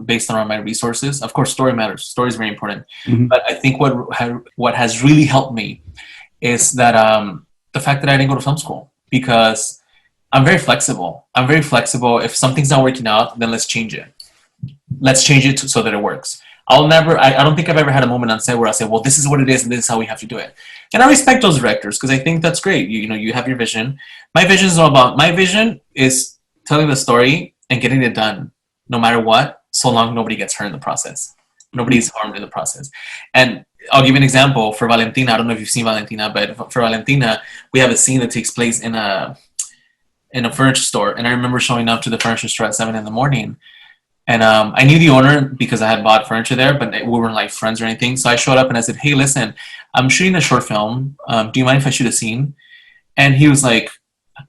Speaker 2: based around my resources. Of course, story matters. Story is very important. Mm-hmm. But I think what has really helped me is that the fact that I didn't go to film school, because I'm very flexible. If something's not working out, then let's change it. Let's change it so that it works. I don't think I've ever had a moment on set where I say, well, this is what it is and this is how we have to do it. And I respect those directors because I think that's great. You know, you have your vision. My vision is telling the story and getting it done no matter what, so long nobody gets hurt in the process. Nobody's harmed in the process. And I'll give you an example for Valentina. I don't know if you've seen Valentina, but for Valentina, we have a scene that takes place in a furniture store. And I remember showing up to the furniture store at 7 a.m. And I knew the owner because I had bought furniture there, but we weren't like friends or anything. So I showed up and I said, hey, listen, I'm shooting a short film. Do you mind if I shoot a scene? And he was like,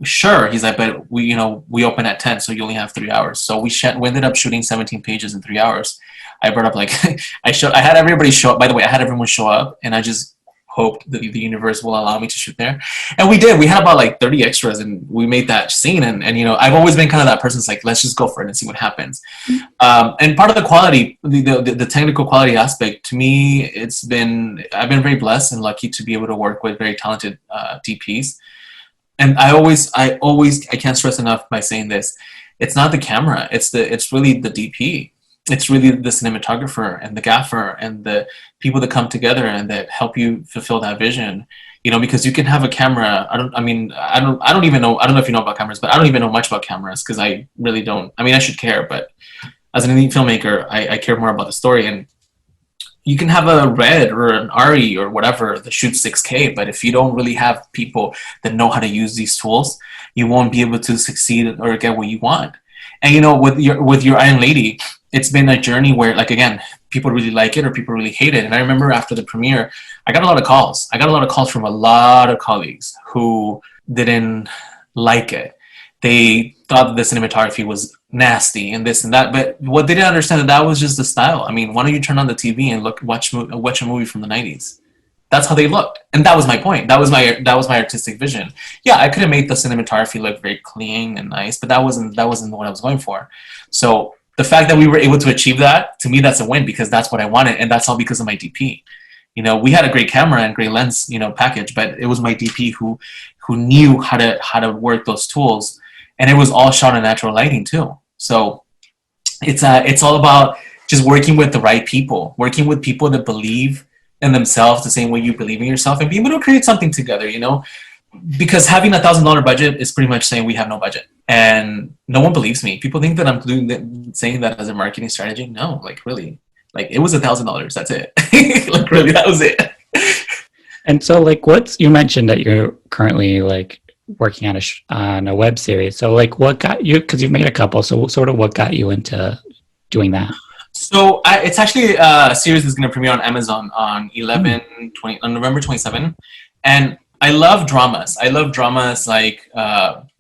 Speaker 2: sure. He's like, but we open at 10, so you only have 3 hours. So we ended up shooting 17 pages in 3 hours. I brought up like, I had everybody show up. By the way, I had everyone show up, and I just hoped that the universe will allow me to shoot there. And we did. We had about like 30 extras, and we made that scene. And you know, I've always been kind of that person that's like, let's just go for it and see what happens. And part of the quality, the technical quality aspect, to me, I've been very blessed and lucky to be able to work with very talented DPs. And I can't stress enough by saying this. It's not the camera. It's really the DP. It's really the cinematographer and the gaffer and the people that come together and that help you fulfill that vision. You know, because you can have a camera. I don't even know. I don't know if you know about cameras, but I don't even know much about cameras because I really don't. I mean, I should care, but as an indie filmmaker, I care more about the story. And you can have a Red or an Ari or whatever that shoots 6K, but if you don't really have people that know how to use these tools, you won't be able to succeed or get what you want. And you know, with your Iron Lady, it's been a journey where, like, again, people really like it or people really hate it. And I remember after the premiere, I got a lot of calls. I got a lot of calls from a lot of colleagues who didn't like it. They thought that the cinematography was nasty and this and that, but what they didn't understand that was just the style. I mean, why don't you turn on the TV and watch a movie from the 90s? That's how they looked, and that was my point. That was my artistic vision. Yeah, I could have made the cinematography look very clean and nice, but that wasn't what I was going for. So the fact that we were able to achieve that, to me, that's a win because that's what I wanted, and that's all because of my DP. You know, we had a great camera and great lens, you know, package, but it was my DP who knew how to work those tools. And it was all shot in natural lighting too. So it's all about just working with the right people, working with people that believe in themselves the same way you believe in yourself, and being able to create something together, you know, because having $1,000 budget is pretty much saying we have no budget, and no one believes me. People think that I'm saying that as a marketing strategy. No, like really, like it was $1,000. That's it. Like really, that was it.
Speaker 1: And so like you mentioned that you're currently like working on a web series. So like what got you, because you've made a couple, so sort of what got you into doing that?
Speaker 2: So it's actually a series that's going to premiere on Amazon on on November 27. And I love dramas. I love dramas like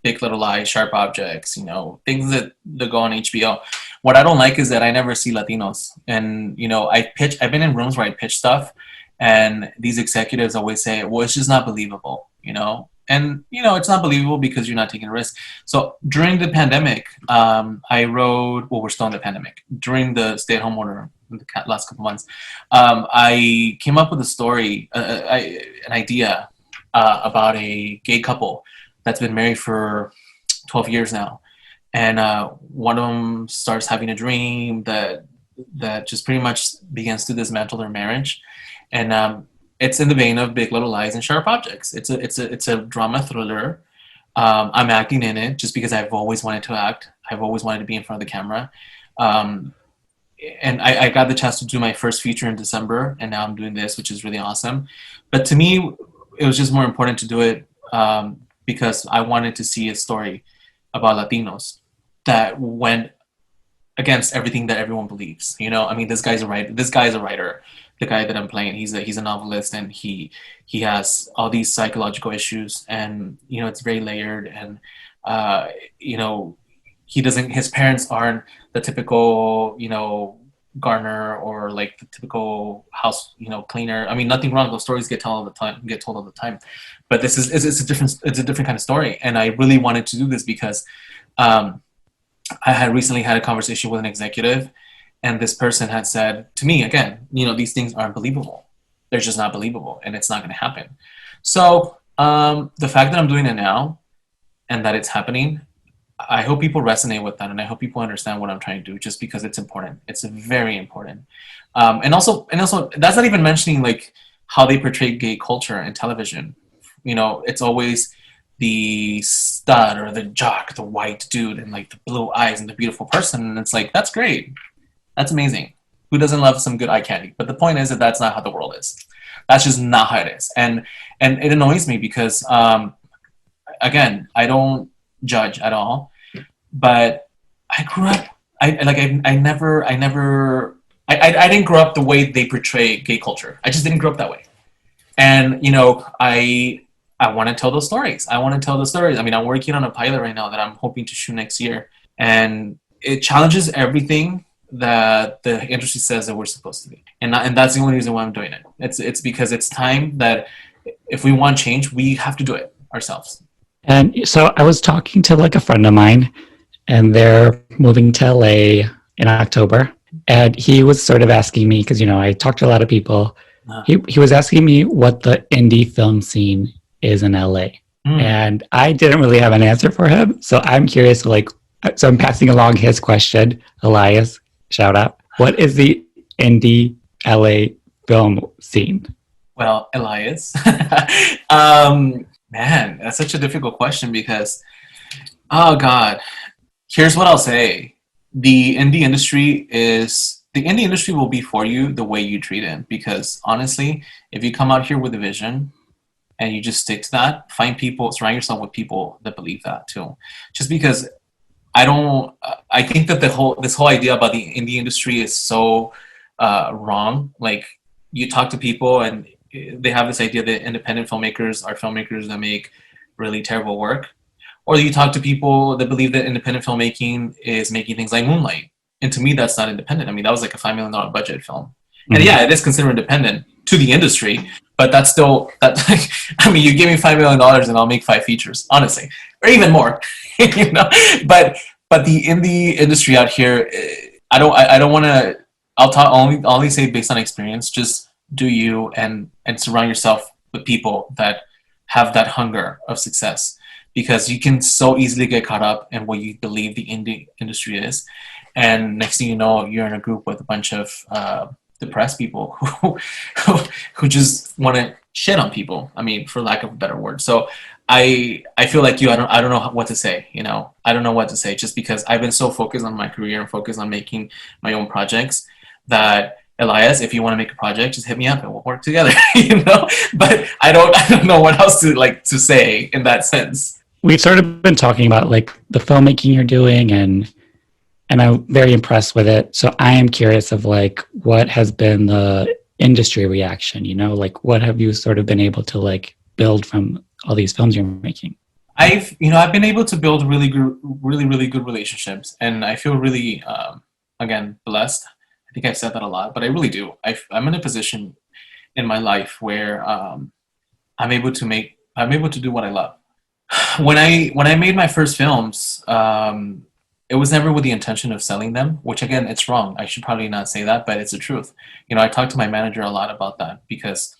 Speaker 2: Big Little Lies, Sharp Objects, you know, things that go on HBO. What I don't like is that I never see Latinos. And, you know, I've been in rooms where I pitch stuff, and these executives always say, well, it's just not believable, you know? And, you know, it's not believable because you're not taking a risk. So during the pandemic, we're still in the pandemic. During the stay-at-home order, in the last couple months, I came up with a story, an idea about a gay couple that's been married for 12 years now. And one of them starts having a dream that just pretty much begins to dismantle their marriage. And it's in the vein of Big Little Lies and Sharp Objects. It's a drama thriller. I'm acting in it just because I've always wanted to act. I've always wanted to be in front of the camera. And I got the chance to do my first feature in December, and now I'm doing this, which is really awesome. But to me, it was just more important to do it because I wanted to see a story about Latinos that went against everything that everyone believes. You know, I mean, this guy's a writer. The guy that I'm playing, he's a novelist, and he has all these psychological issues, and you know, it's very layered, and you know, his parents aren't the typical, you know, gardener or like the typical house, you know, cleaner. I mean, nothing wrong. Those stories get told all the time, but this is it's a different kind of story, and I really wanted to do this because I had recently had a conversation with an executive. And this person had said to me, again, you know, these things aren't believable. They're just not believable, and it's not going to happen. So the fact that I'm doing it now and that it's happening, I hope people resonate with that, and I hope people understand what I'm trying to do, just because it's important. It's very important. And also, that's not even mentioning like how they portray gay culture in television. You know, it's always the stud or the jock, the white dude, and like the blue eyes and the beautiful person, and it's like, that's great. That's amazing. Who doesn't love some good eye candy? But the point is that that's not how the world is. That's just not how it is. And it annoys me because, again, I don't judge at all. But I grew up. I didn't grow up the way they portray gay culture. I just didn't grow up that way. And you know, I want to tell those stories. I mean, I'm working on a pilot right now that I'm hoping to shoot next year, and it challenges everything that the industry says that we're supposed to be, and that's the only reason why I'm doing it. It's because it's time that if we want change, we have to do it ourselves.
Speaker 1: And so I was talking to like a friend of mine, and they're moving to LA in October. And he was sort of asking me, because, you know, I talked to a lot of people. He was asking me what the indie film scene is in LA. And I didn't really have an answer for him. So I'm curious, like, so I'm passing along his question. Elias, shout out. What is the indie LA film scene?
Speaker 2: Well, Elias, man, that's such a difficult question because, oh God, here's what I'll say. The indie industry will be for you the way you treat it. Because honestly, if you come out here with a vision and you just stick to that, surround yourself with people that believe that too. Just because I think that this whole idea about the indie industry is so wrong. Like, you talk to people and they have this idea that independent filmmakers are filmmakers that make really terrible work. Or you talk to people that believe that independent filmmaking is making things like Moonlight. And to me, that's not independent. I mean, that was like a $5 million budget film. Mm-hmm. And yeah, it is considered independent to the industry, but that's still, I mean, you give me $5 million and I'll make 5 features, honestly, or even more, you know? But the indie industry out here, I don't want to, I'll only say based on experience, just do you and surround yourself with people that have that hunger of success, because you can so easily get caught up in what you believe the indie industry is. And next thing you know, you're in a group with a bunch of depressed people who just want to shit on people. I mean, for lack of a better word. So I feel like I don't know what to say, you know, I don't know what to say, just because I've been so focused on my career and focused on making my own projects that, Elias, if you want to make a project, just hit me up and we'll work together, you know? But I don't know what else to say in that sense.
Speaker 1: We've sort of been talking about like the filmmaking you're doing, and I'm very impressed with it. So I am curious of like, what has been the industry reaction, you know, like what have you sort of been able to like build from all these films you're making?
Speaker 2: I've been able to build really good relationships, and I feel really, again, blessed. I think I've said that a lot, but I really do. I'm in a position in my life where I'm able to do what I love. When I made my first films, it was never with the intention of selling them, which again, it's wrong. I should probably not say that, but it's the truth. You know, I talked to my manager a lot about that, because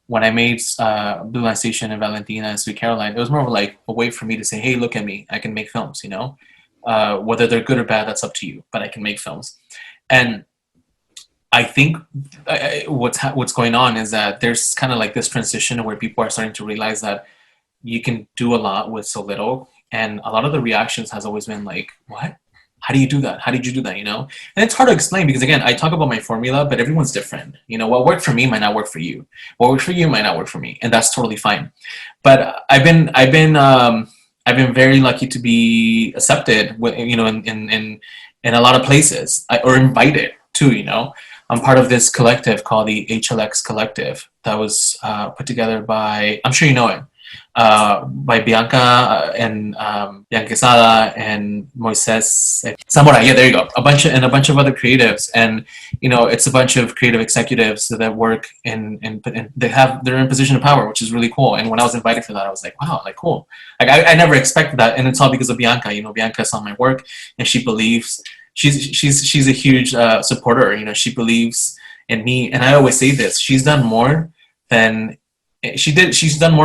Speaker 2: when I made Blue Line Station and Valentina and Sweet Caroline, it was more of like a way for me to say, hey, look at me, I can make films, you know? Whether they're good or bad, that's up to you, but I can make films. And I think what's going on is that there's kind of like this transition where people are starting to realize that you can do a lot with so little. And a lot of the reactions has always been like, what? How do you do that? How did you do that? You know? And it's hard to explain, because again, I talk about my formula, but everyone's different. You know, what worked for me might not work for you. What worked for you might not work for me. And that's totally fine. But I've been very lucky to be accepted with, you know, in a lot of places, or invited to, you know. I'm part of this collective called the Hlx Collective that was put together by, I'm sure you know it, by Bianca and Bianca Sada and Moises Zamora. Yeah, there you go. A bunch of other creatives, and you know, it's a bunch of creative executives that work in they're in position of power, which is really cool. And when I was invited for that, I was like, wow, like cool. Like I never expected that, and it's all because of Bianca. You know, Bianca saw my work, and she believes. She's a huge supporter. You know, she believes in me, and I always say this: she's done more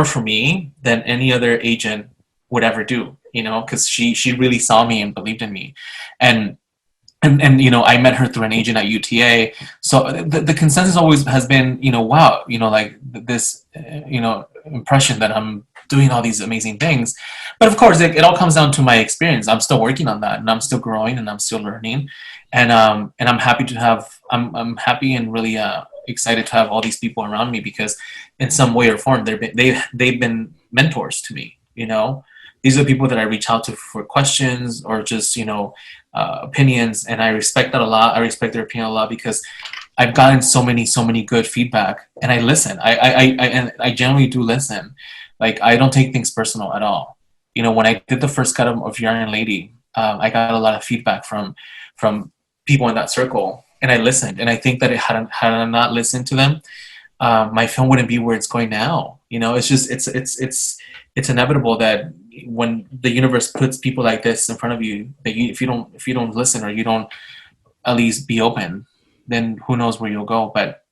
Speaker 2: for me than any other agent would ever do. You know, because she really saw me and believed in me, and you know, I met her through an agent at UTA. So the consensus always has been, you know, wow, you know, like this, you know, impression that I'm doing all these amazing things. But of course, it all comes down to my experience. I'm still working on that, and I'm still growing, and I'm still learning, and I'm happy to have. I'm happy and really excited to have all these people around me, because in some way or form they've been mentors to me. You know, these are people that I reach out to for questions or just, you know, opinions, and I respect that a lot. I respect their opinion a lot, because I've gotten so many good feedback, and I listen. I generally do listen. Like, I don't take things personal at all. You know, when I did the first cut of Your Iron Lady, I got a lot of feedback from people in that circle, and I listened. And I think that had I not listened to them, my film wouldn't be where it's going now. You know, it's just it's inevitable that when the universe puts people like this in front of you, that if you don't listen, or you don't at least be open, then who knows where you'll go. But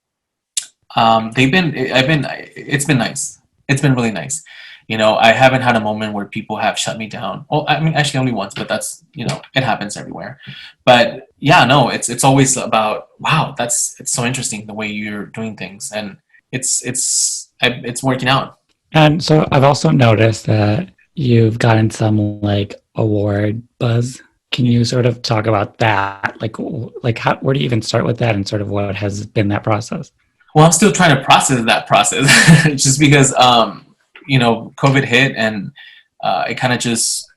Speaker 2: it's been nice. It's been really nice. You know, I haven't had a moment where people have shut me down. Oh, I mean, actually only once, but that's, you know, it happens everywhere. But yeah, no, it's always about, wow, it's so interesting the way you're doing things, and it's working out.
Speaker 1: And so I've also noticed that you've gotten some like award buzz. Can you sort of talk about that? Like how, where do you even start with that, and sort of what has been that process?
Speaker 2: Well, I'm still trying to process that process, just because you know, COVID hit, and it kind of just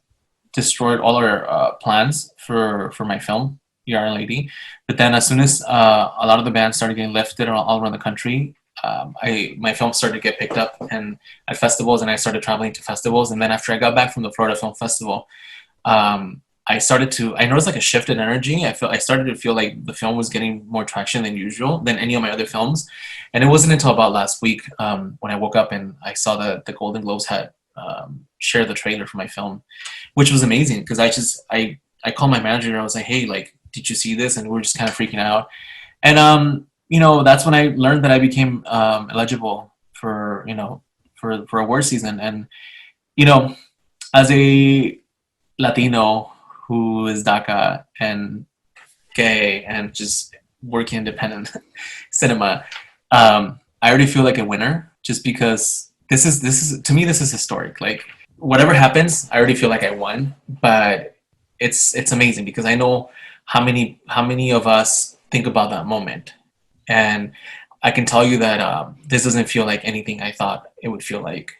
Speaker 2: destroyed all our plans for my film, Yarn Lady. But then as soon as a lot of the bands started getting lifted all around the country, my film started to get picked up and at festivals, and I started traveling to festivals. And then after I got back from the Florida Film Festival, I noticed like a shift in energy. I started to feel like the film was getting more traction than usual, than any of my other films. And it wasn't until about last week when I woke up and I saw that the Golden Globes had shared the trailer for my film, which was amazing, because I called my manager and I was like, hey, like, did you see this? And we were just kind of freaking out. And you know, that's when I learned that I became eligible for, you know, for award season. And, you know, as a Latino who is DACA and gay and just working independent cinema, I already feel like a winner, just because this is to me, this is historic. Like, whatever happens, I already feel like I won. But it's amazing, because I know how many of us think about that moment. And I can tell you that this doesn't feel like anything I thought it would feel like.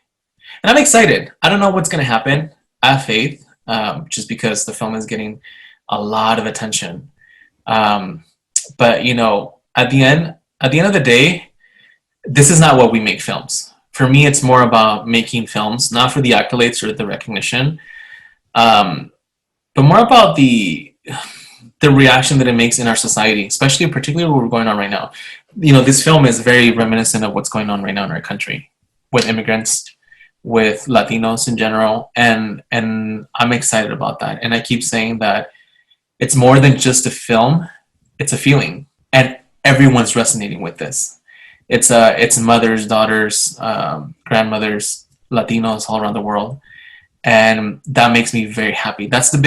Speaker 2: And I'm excited. I don't know what's going to happen. I have faith, just because the film is getting a lot of attention. But, you know, at the end of the day, this is not what we make films. For me, it's more about making films, not for the accolades or the recognition, but more about the reaction that it makes in our society, especially particularly what we're going on right now. You know, this film is very reminiscent of what's going on right now in our country with immigrants, with Latinos in general, and I'm excited about that. And I keep saying that it's more than just a film, it's a feeling, and everyone's resonating with this. It's mothers, daughters, grandmothers, Latinos all around the world, and that makes me very happy. That's the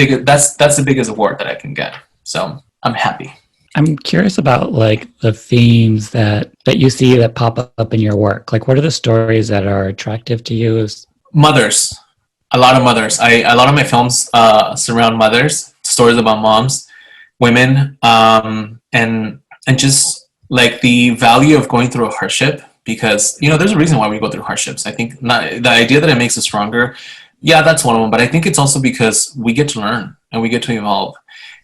Speaker 2: biggest award that I can get. So I'm happy.
Speaker 1: I'm curious about like the themes that you see that pop up in your work. Like, what are the stories that are attractive to you?
Speaker 2: Mothers, a lot of mothers. A lot of my films surround mothers, stories about moms, women, and just like the value of going through a hardship. Because, you know, there's a reason why we go through hardships. I think not the idea that it makes us stronger. Yeah, that's one of them. But I think it's also because we get to learn and we get to evolve.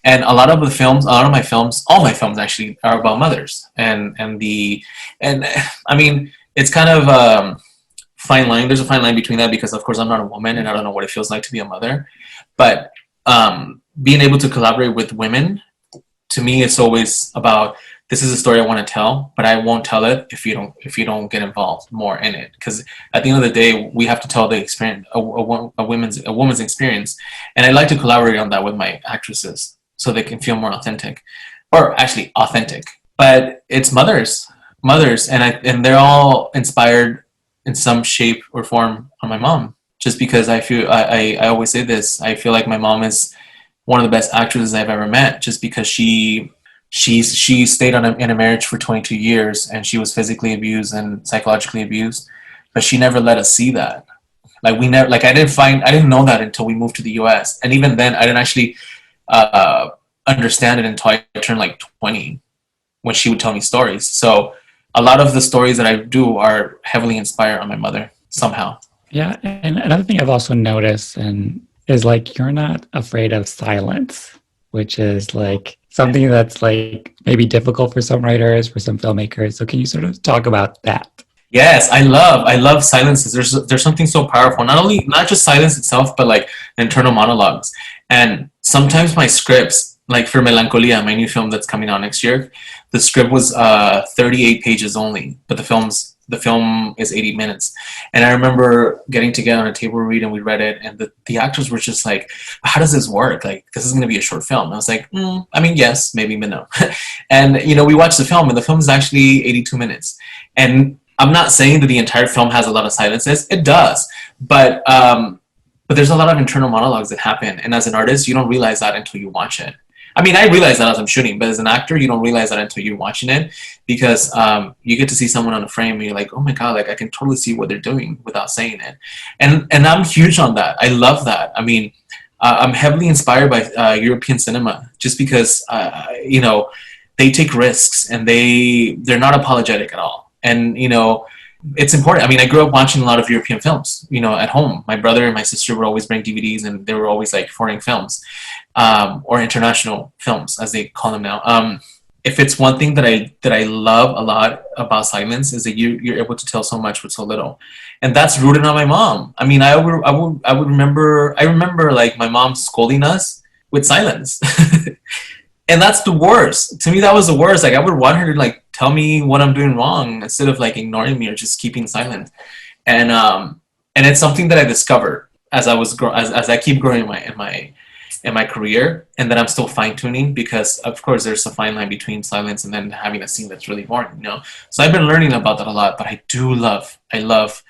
Speaker 2: And a lot of my films, all my films actually are about mothers. And I mean, it's kind of fine line. There's a fine line between that, because of course I'm not a woman and I don't know what it feels like to be a mother. But being able to collaborate with women, to me, it's always about, this is a story I want to tell, but I won't tell it if you don't get involved more in it. Because at the end of the day, we have to tell the experience, a woman's experience, and I like to collaborate on that with my actresses so they can feel more authentic, or actually authentic. But it's mothers, and they're all inspired in some shape or form on my mom. Just because I feel I always say this, I feel like my mom is one of the best actresses I've ever met, just because she stayed in a marriage for 22 years, and she was physically abused and psychologically abused, but she never let us see that. Like, I didn't know that until we moved to the US. And even then I didn't actually understand it until I turned like 20, when she would tell me stories. So a lot of the stories that I do are heavily inspired on my mother somehow.
Speaker 1: Yeah. And another thing I've also noticed is like, you're not afraid of silence, which is like something that's like maybe difficult for some writers, for some filmmakers. So can you sort of talk about that?
Speaker 2: Yes, I love silences. There's something so powerful. Not just silence itself, but like internal monologues. And sometimes my scripts, like for Melancolia, my new film that's coming out next year, the script was 38 pages only, but the film is 80 minutes. And I remember getting together on a table read, and we read it, and the actors were just like, how does this work? Like, this is going to be a short film. And I was like, I mean, yes, maybe, but no. And, you know, we watched the film, and the film is actually 82 minutes. And I'm not saying that the entire film has a lot of silences. It does. But there's a lot of internal monologues that happen. And as an artist, you don't realize that until you watch it. I mean, I realize that as I'm shooting, but as an actor, you don't realize that until you're watching it, because you get to see someone on a frame and you're like, oh my God, like I can totally see what they're doing without saying it. And I'm huge on that. I love that. I mean, I'm heavily inspired by European cinema, just because, you know, they take risks, and they're not apologetic at all. And, you know, it's important. I mean, I grew up watching a lot of European films, you know, at home. My brother and my sister would always bring DVDs, and they were always like foreign films, or international films, as they call them now. If it's one thing that I love a lot about silence, is that you're able to tell so much with so little, and that's rooted on my mom. I mean, I would remember like my mom scolding us with silence, and that's the worst. To me, that was the worst. Like, I would want her to like tell me what I'm doing wrong, instead of like ignoring me or just keeping silent. And it's something that I discovered as I keep growing in my career, and that I'm still fine tuning, because of course there's a fine line between silence and then having a scene that's really boring, you know. So I've been learning about that a lot, but I love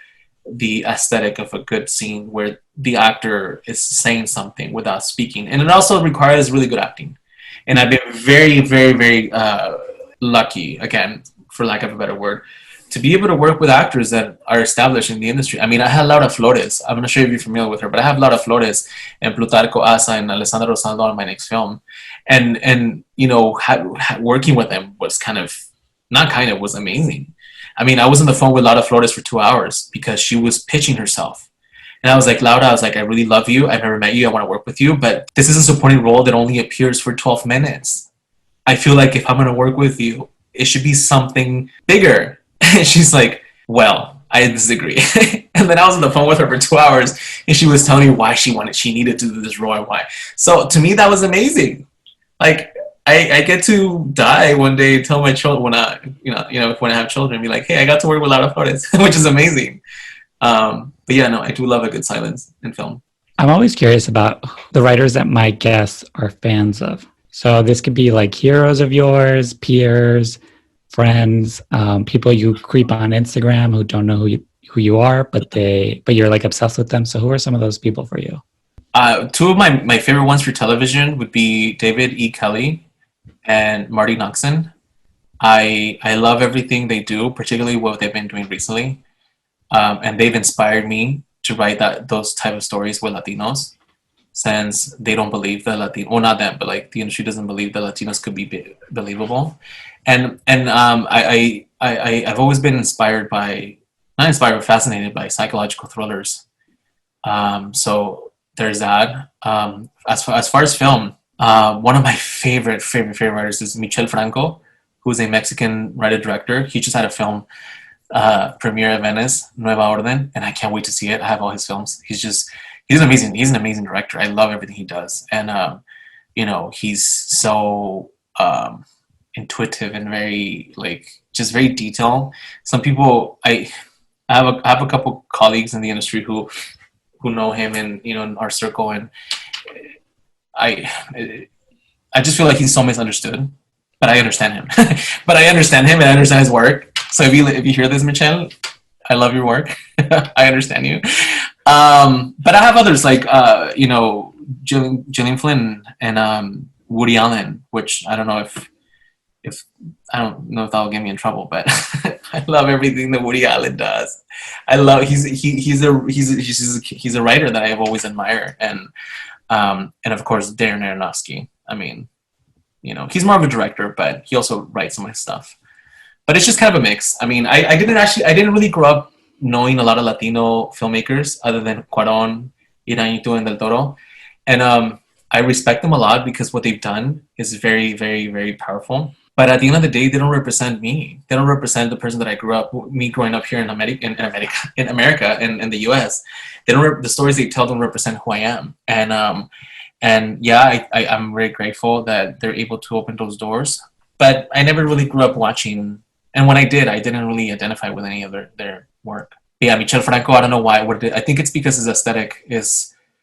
Speaker 2: the aesthetic of a good scene where the actor is saying something without speaking, and it also requires really good acting. And I've been very, very, very lucky, again, for lack of a better word, to be able to work with actors that are established in the industry. I mean, I had Laura Flores. I'm not sure if you're familiar with her, but I have Laura Flores and Plutarco Asa and Alessandra Rosaldo on my next film. And you know, working with them was was amazing. I mean, I was on the phone with Laura Flores for 2 hours because she was pitching herself. And I was like, Laura, I really love you. I've never met you. I want to work with you. But this is a supporting role that only appears for 12 minutes. I feel like if I'm going to work with you, it should be something bigger. And she's like, well, I disagree. And then I was on the phone with her for 2 hours, and she was telling me why she needed to do this role and why. So to me, that was amazing. Like, I get to die one day, tell my children when I have children, be like, hey, I got to work with Laura Flores, which is amazing. But yeah, no, I do love a good silence in film.
Speaker 1: I'm always curious about the writers that my guests are fans of. So this could be like heroes of yours, peers, friends, people you creep on Instagram who don't know who you are, but you're like obsessed with them. So who are some of those people for you?
Speaker 2: Two of my favorite ones for television would be David E. Kelly and Marty Noxon. I love everything they do, particularly what they've been doing recently. And they've inspired me to write those type of stories with Latinos, since they don't believe that not them, but like the industry doesn't believe that Latinos could be believable. And I've always been fascinated by psychological thrillers. So there's that. As far as film, one of my favorite writers is Michel Franco, who's a Mexican writer-director. He just had a film premiere at Venice, Nueva Orden, and I can't wait to see it. I have all his films. He's an amazing director. I love everything he does. And you know, he's so intuitive and very just very detailed. Some people, I have a couple colleagues in the industry who know him, and you know, in our circle, and I just feel like he's so misunderstood. But I understand him. And I understand his work. So if you hear this, Michelle, I love your work. I understand you. But I have others like you know, Gillian Flynn and Woody Allen, which I don't know if that'll get me in trouble, but I love everything that Woody Allen does. I love he's a writer that I have always admired, and of course Darren Aronofsky. I mean, you know, he's more of a director, but he also writes some of his stuff. But it's just kind of a mix. I mean, I didn't really grow up knowing a lot of Latino filmmakers other than Cuarón, Iñárritu, and Del Toro. And I respect them a lot because what they've done is very, very, very powerful. But at the end of the day, they don't represent me. They don't represent the person that I grew up, me growing up here in America, and in the US. The stories they tell don't represent who I am. And yeah, I'm very grateful that they're able to open those doors. But I never really grew up watching, and when I did, I didn't really identify with any of their work. But yeah, Michel Franco, I don't know why. I think it's because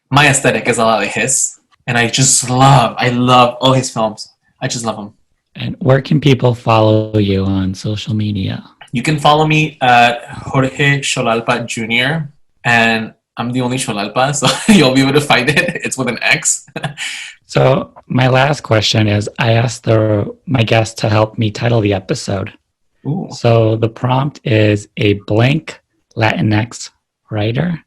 Speaker 2: my aesthetic is a lot like his, and I love all his films. I just love them.
Speaker 1: And where can people follow you on social media?
Speaker 2: You can follow me at Jorge Xolalpa Jr. And I'm the only Xolalpa, so you'll be able to find it. It's with an X.
Speaker 1: So my last question is, I asked my guest to help me title the episode.
Speaker 2: Ooh.
Speaker 1: So the prompt is a blank Latinx writer.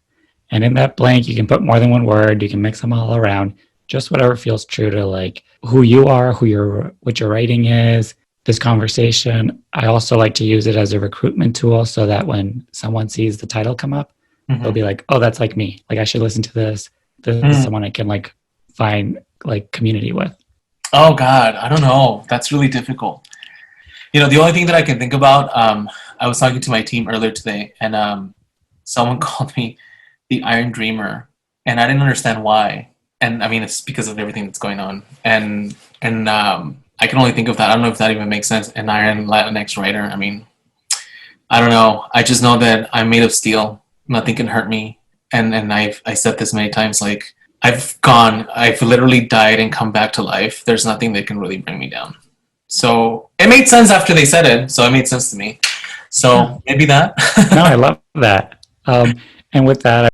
Speaker 1: And in that blank, you can put more than one word. You can mix them all around. Just whatever feels true to like who you are, what your writing is, this conversation. I also like to use it as a recruitment tool so that when someone sees the title come up, they'll be like, oh, that's like me. Like I should listen to this. This is someone I can like find like community with.
Speaker 2: Oh God, I don't know. That's really difficult. You know, the only thing that I can think about, I was talking to my team earlier today, and someone called me the Iron Dreamer, and I didn't understand why. And I mean, it's because of everything that's going on. And I can only think of that. I don't know if that even makes sense. An Iron Latinx writer. I mean, I don't know. I just know that I'm made of steel. Nothing can hurt me. And I said this many times. Like I've literally died and come back to life. There's nothing that can really bring me down. So it made sense after they said it. So it made sense to me. So maybe that.
Speaker 1: No, I love that. And with that,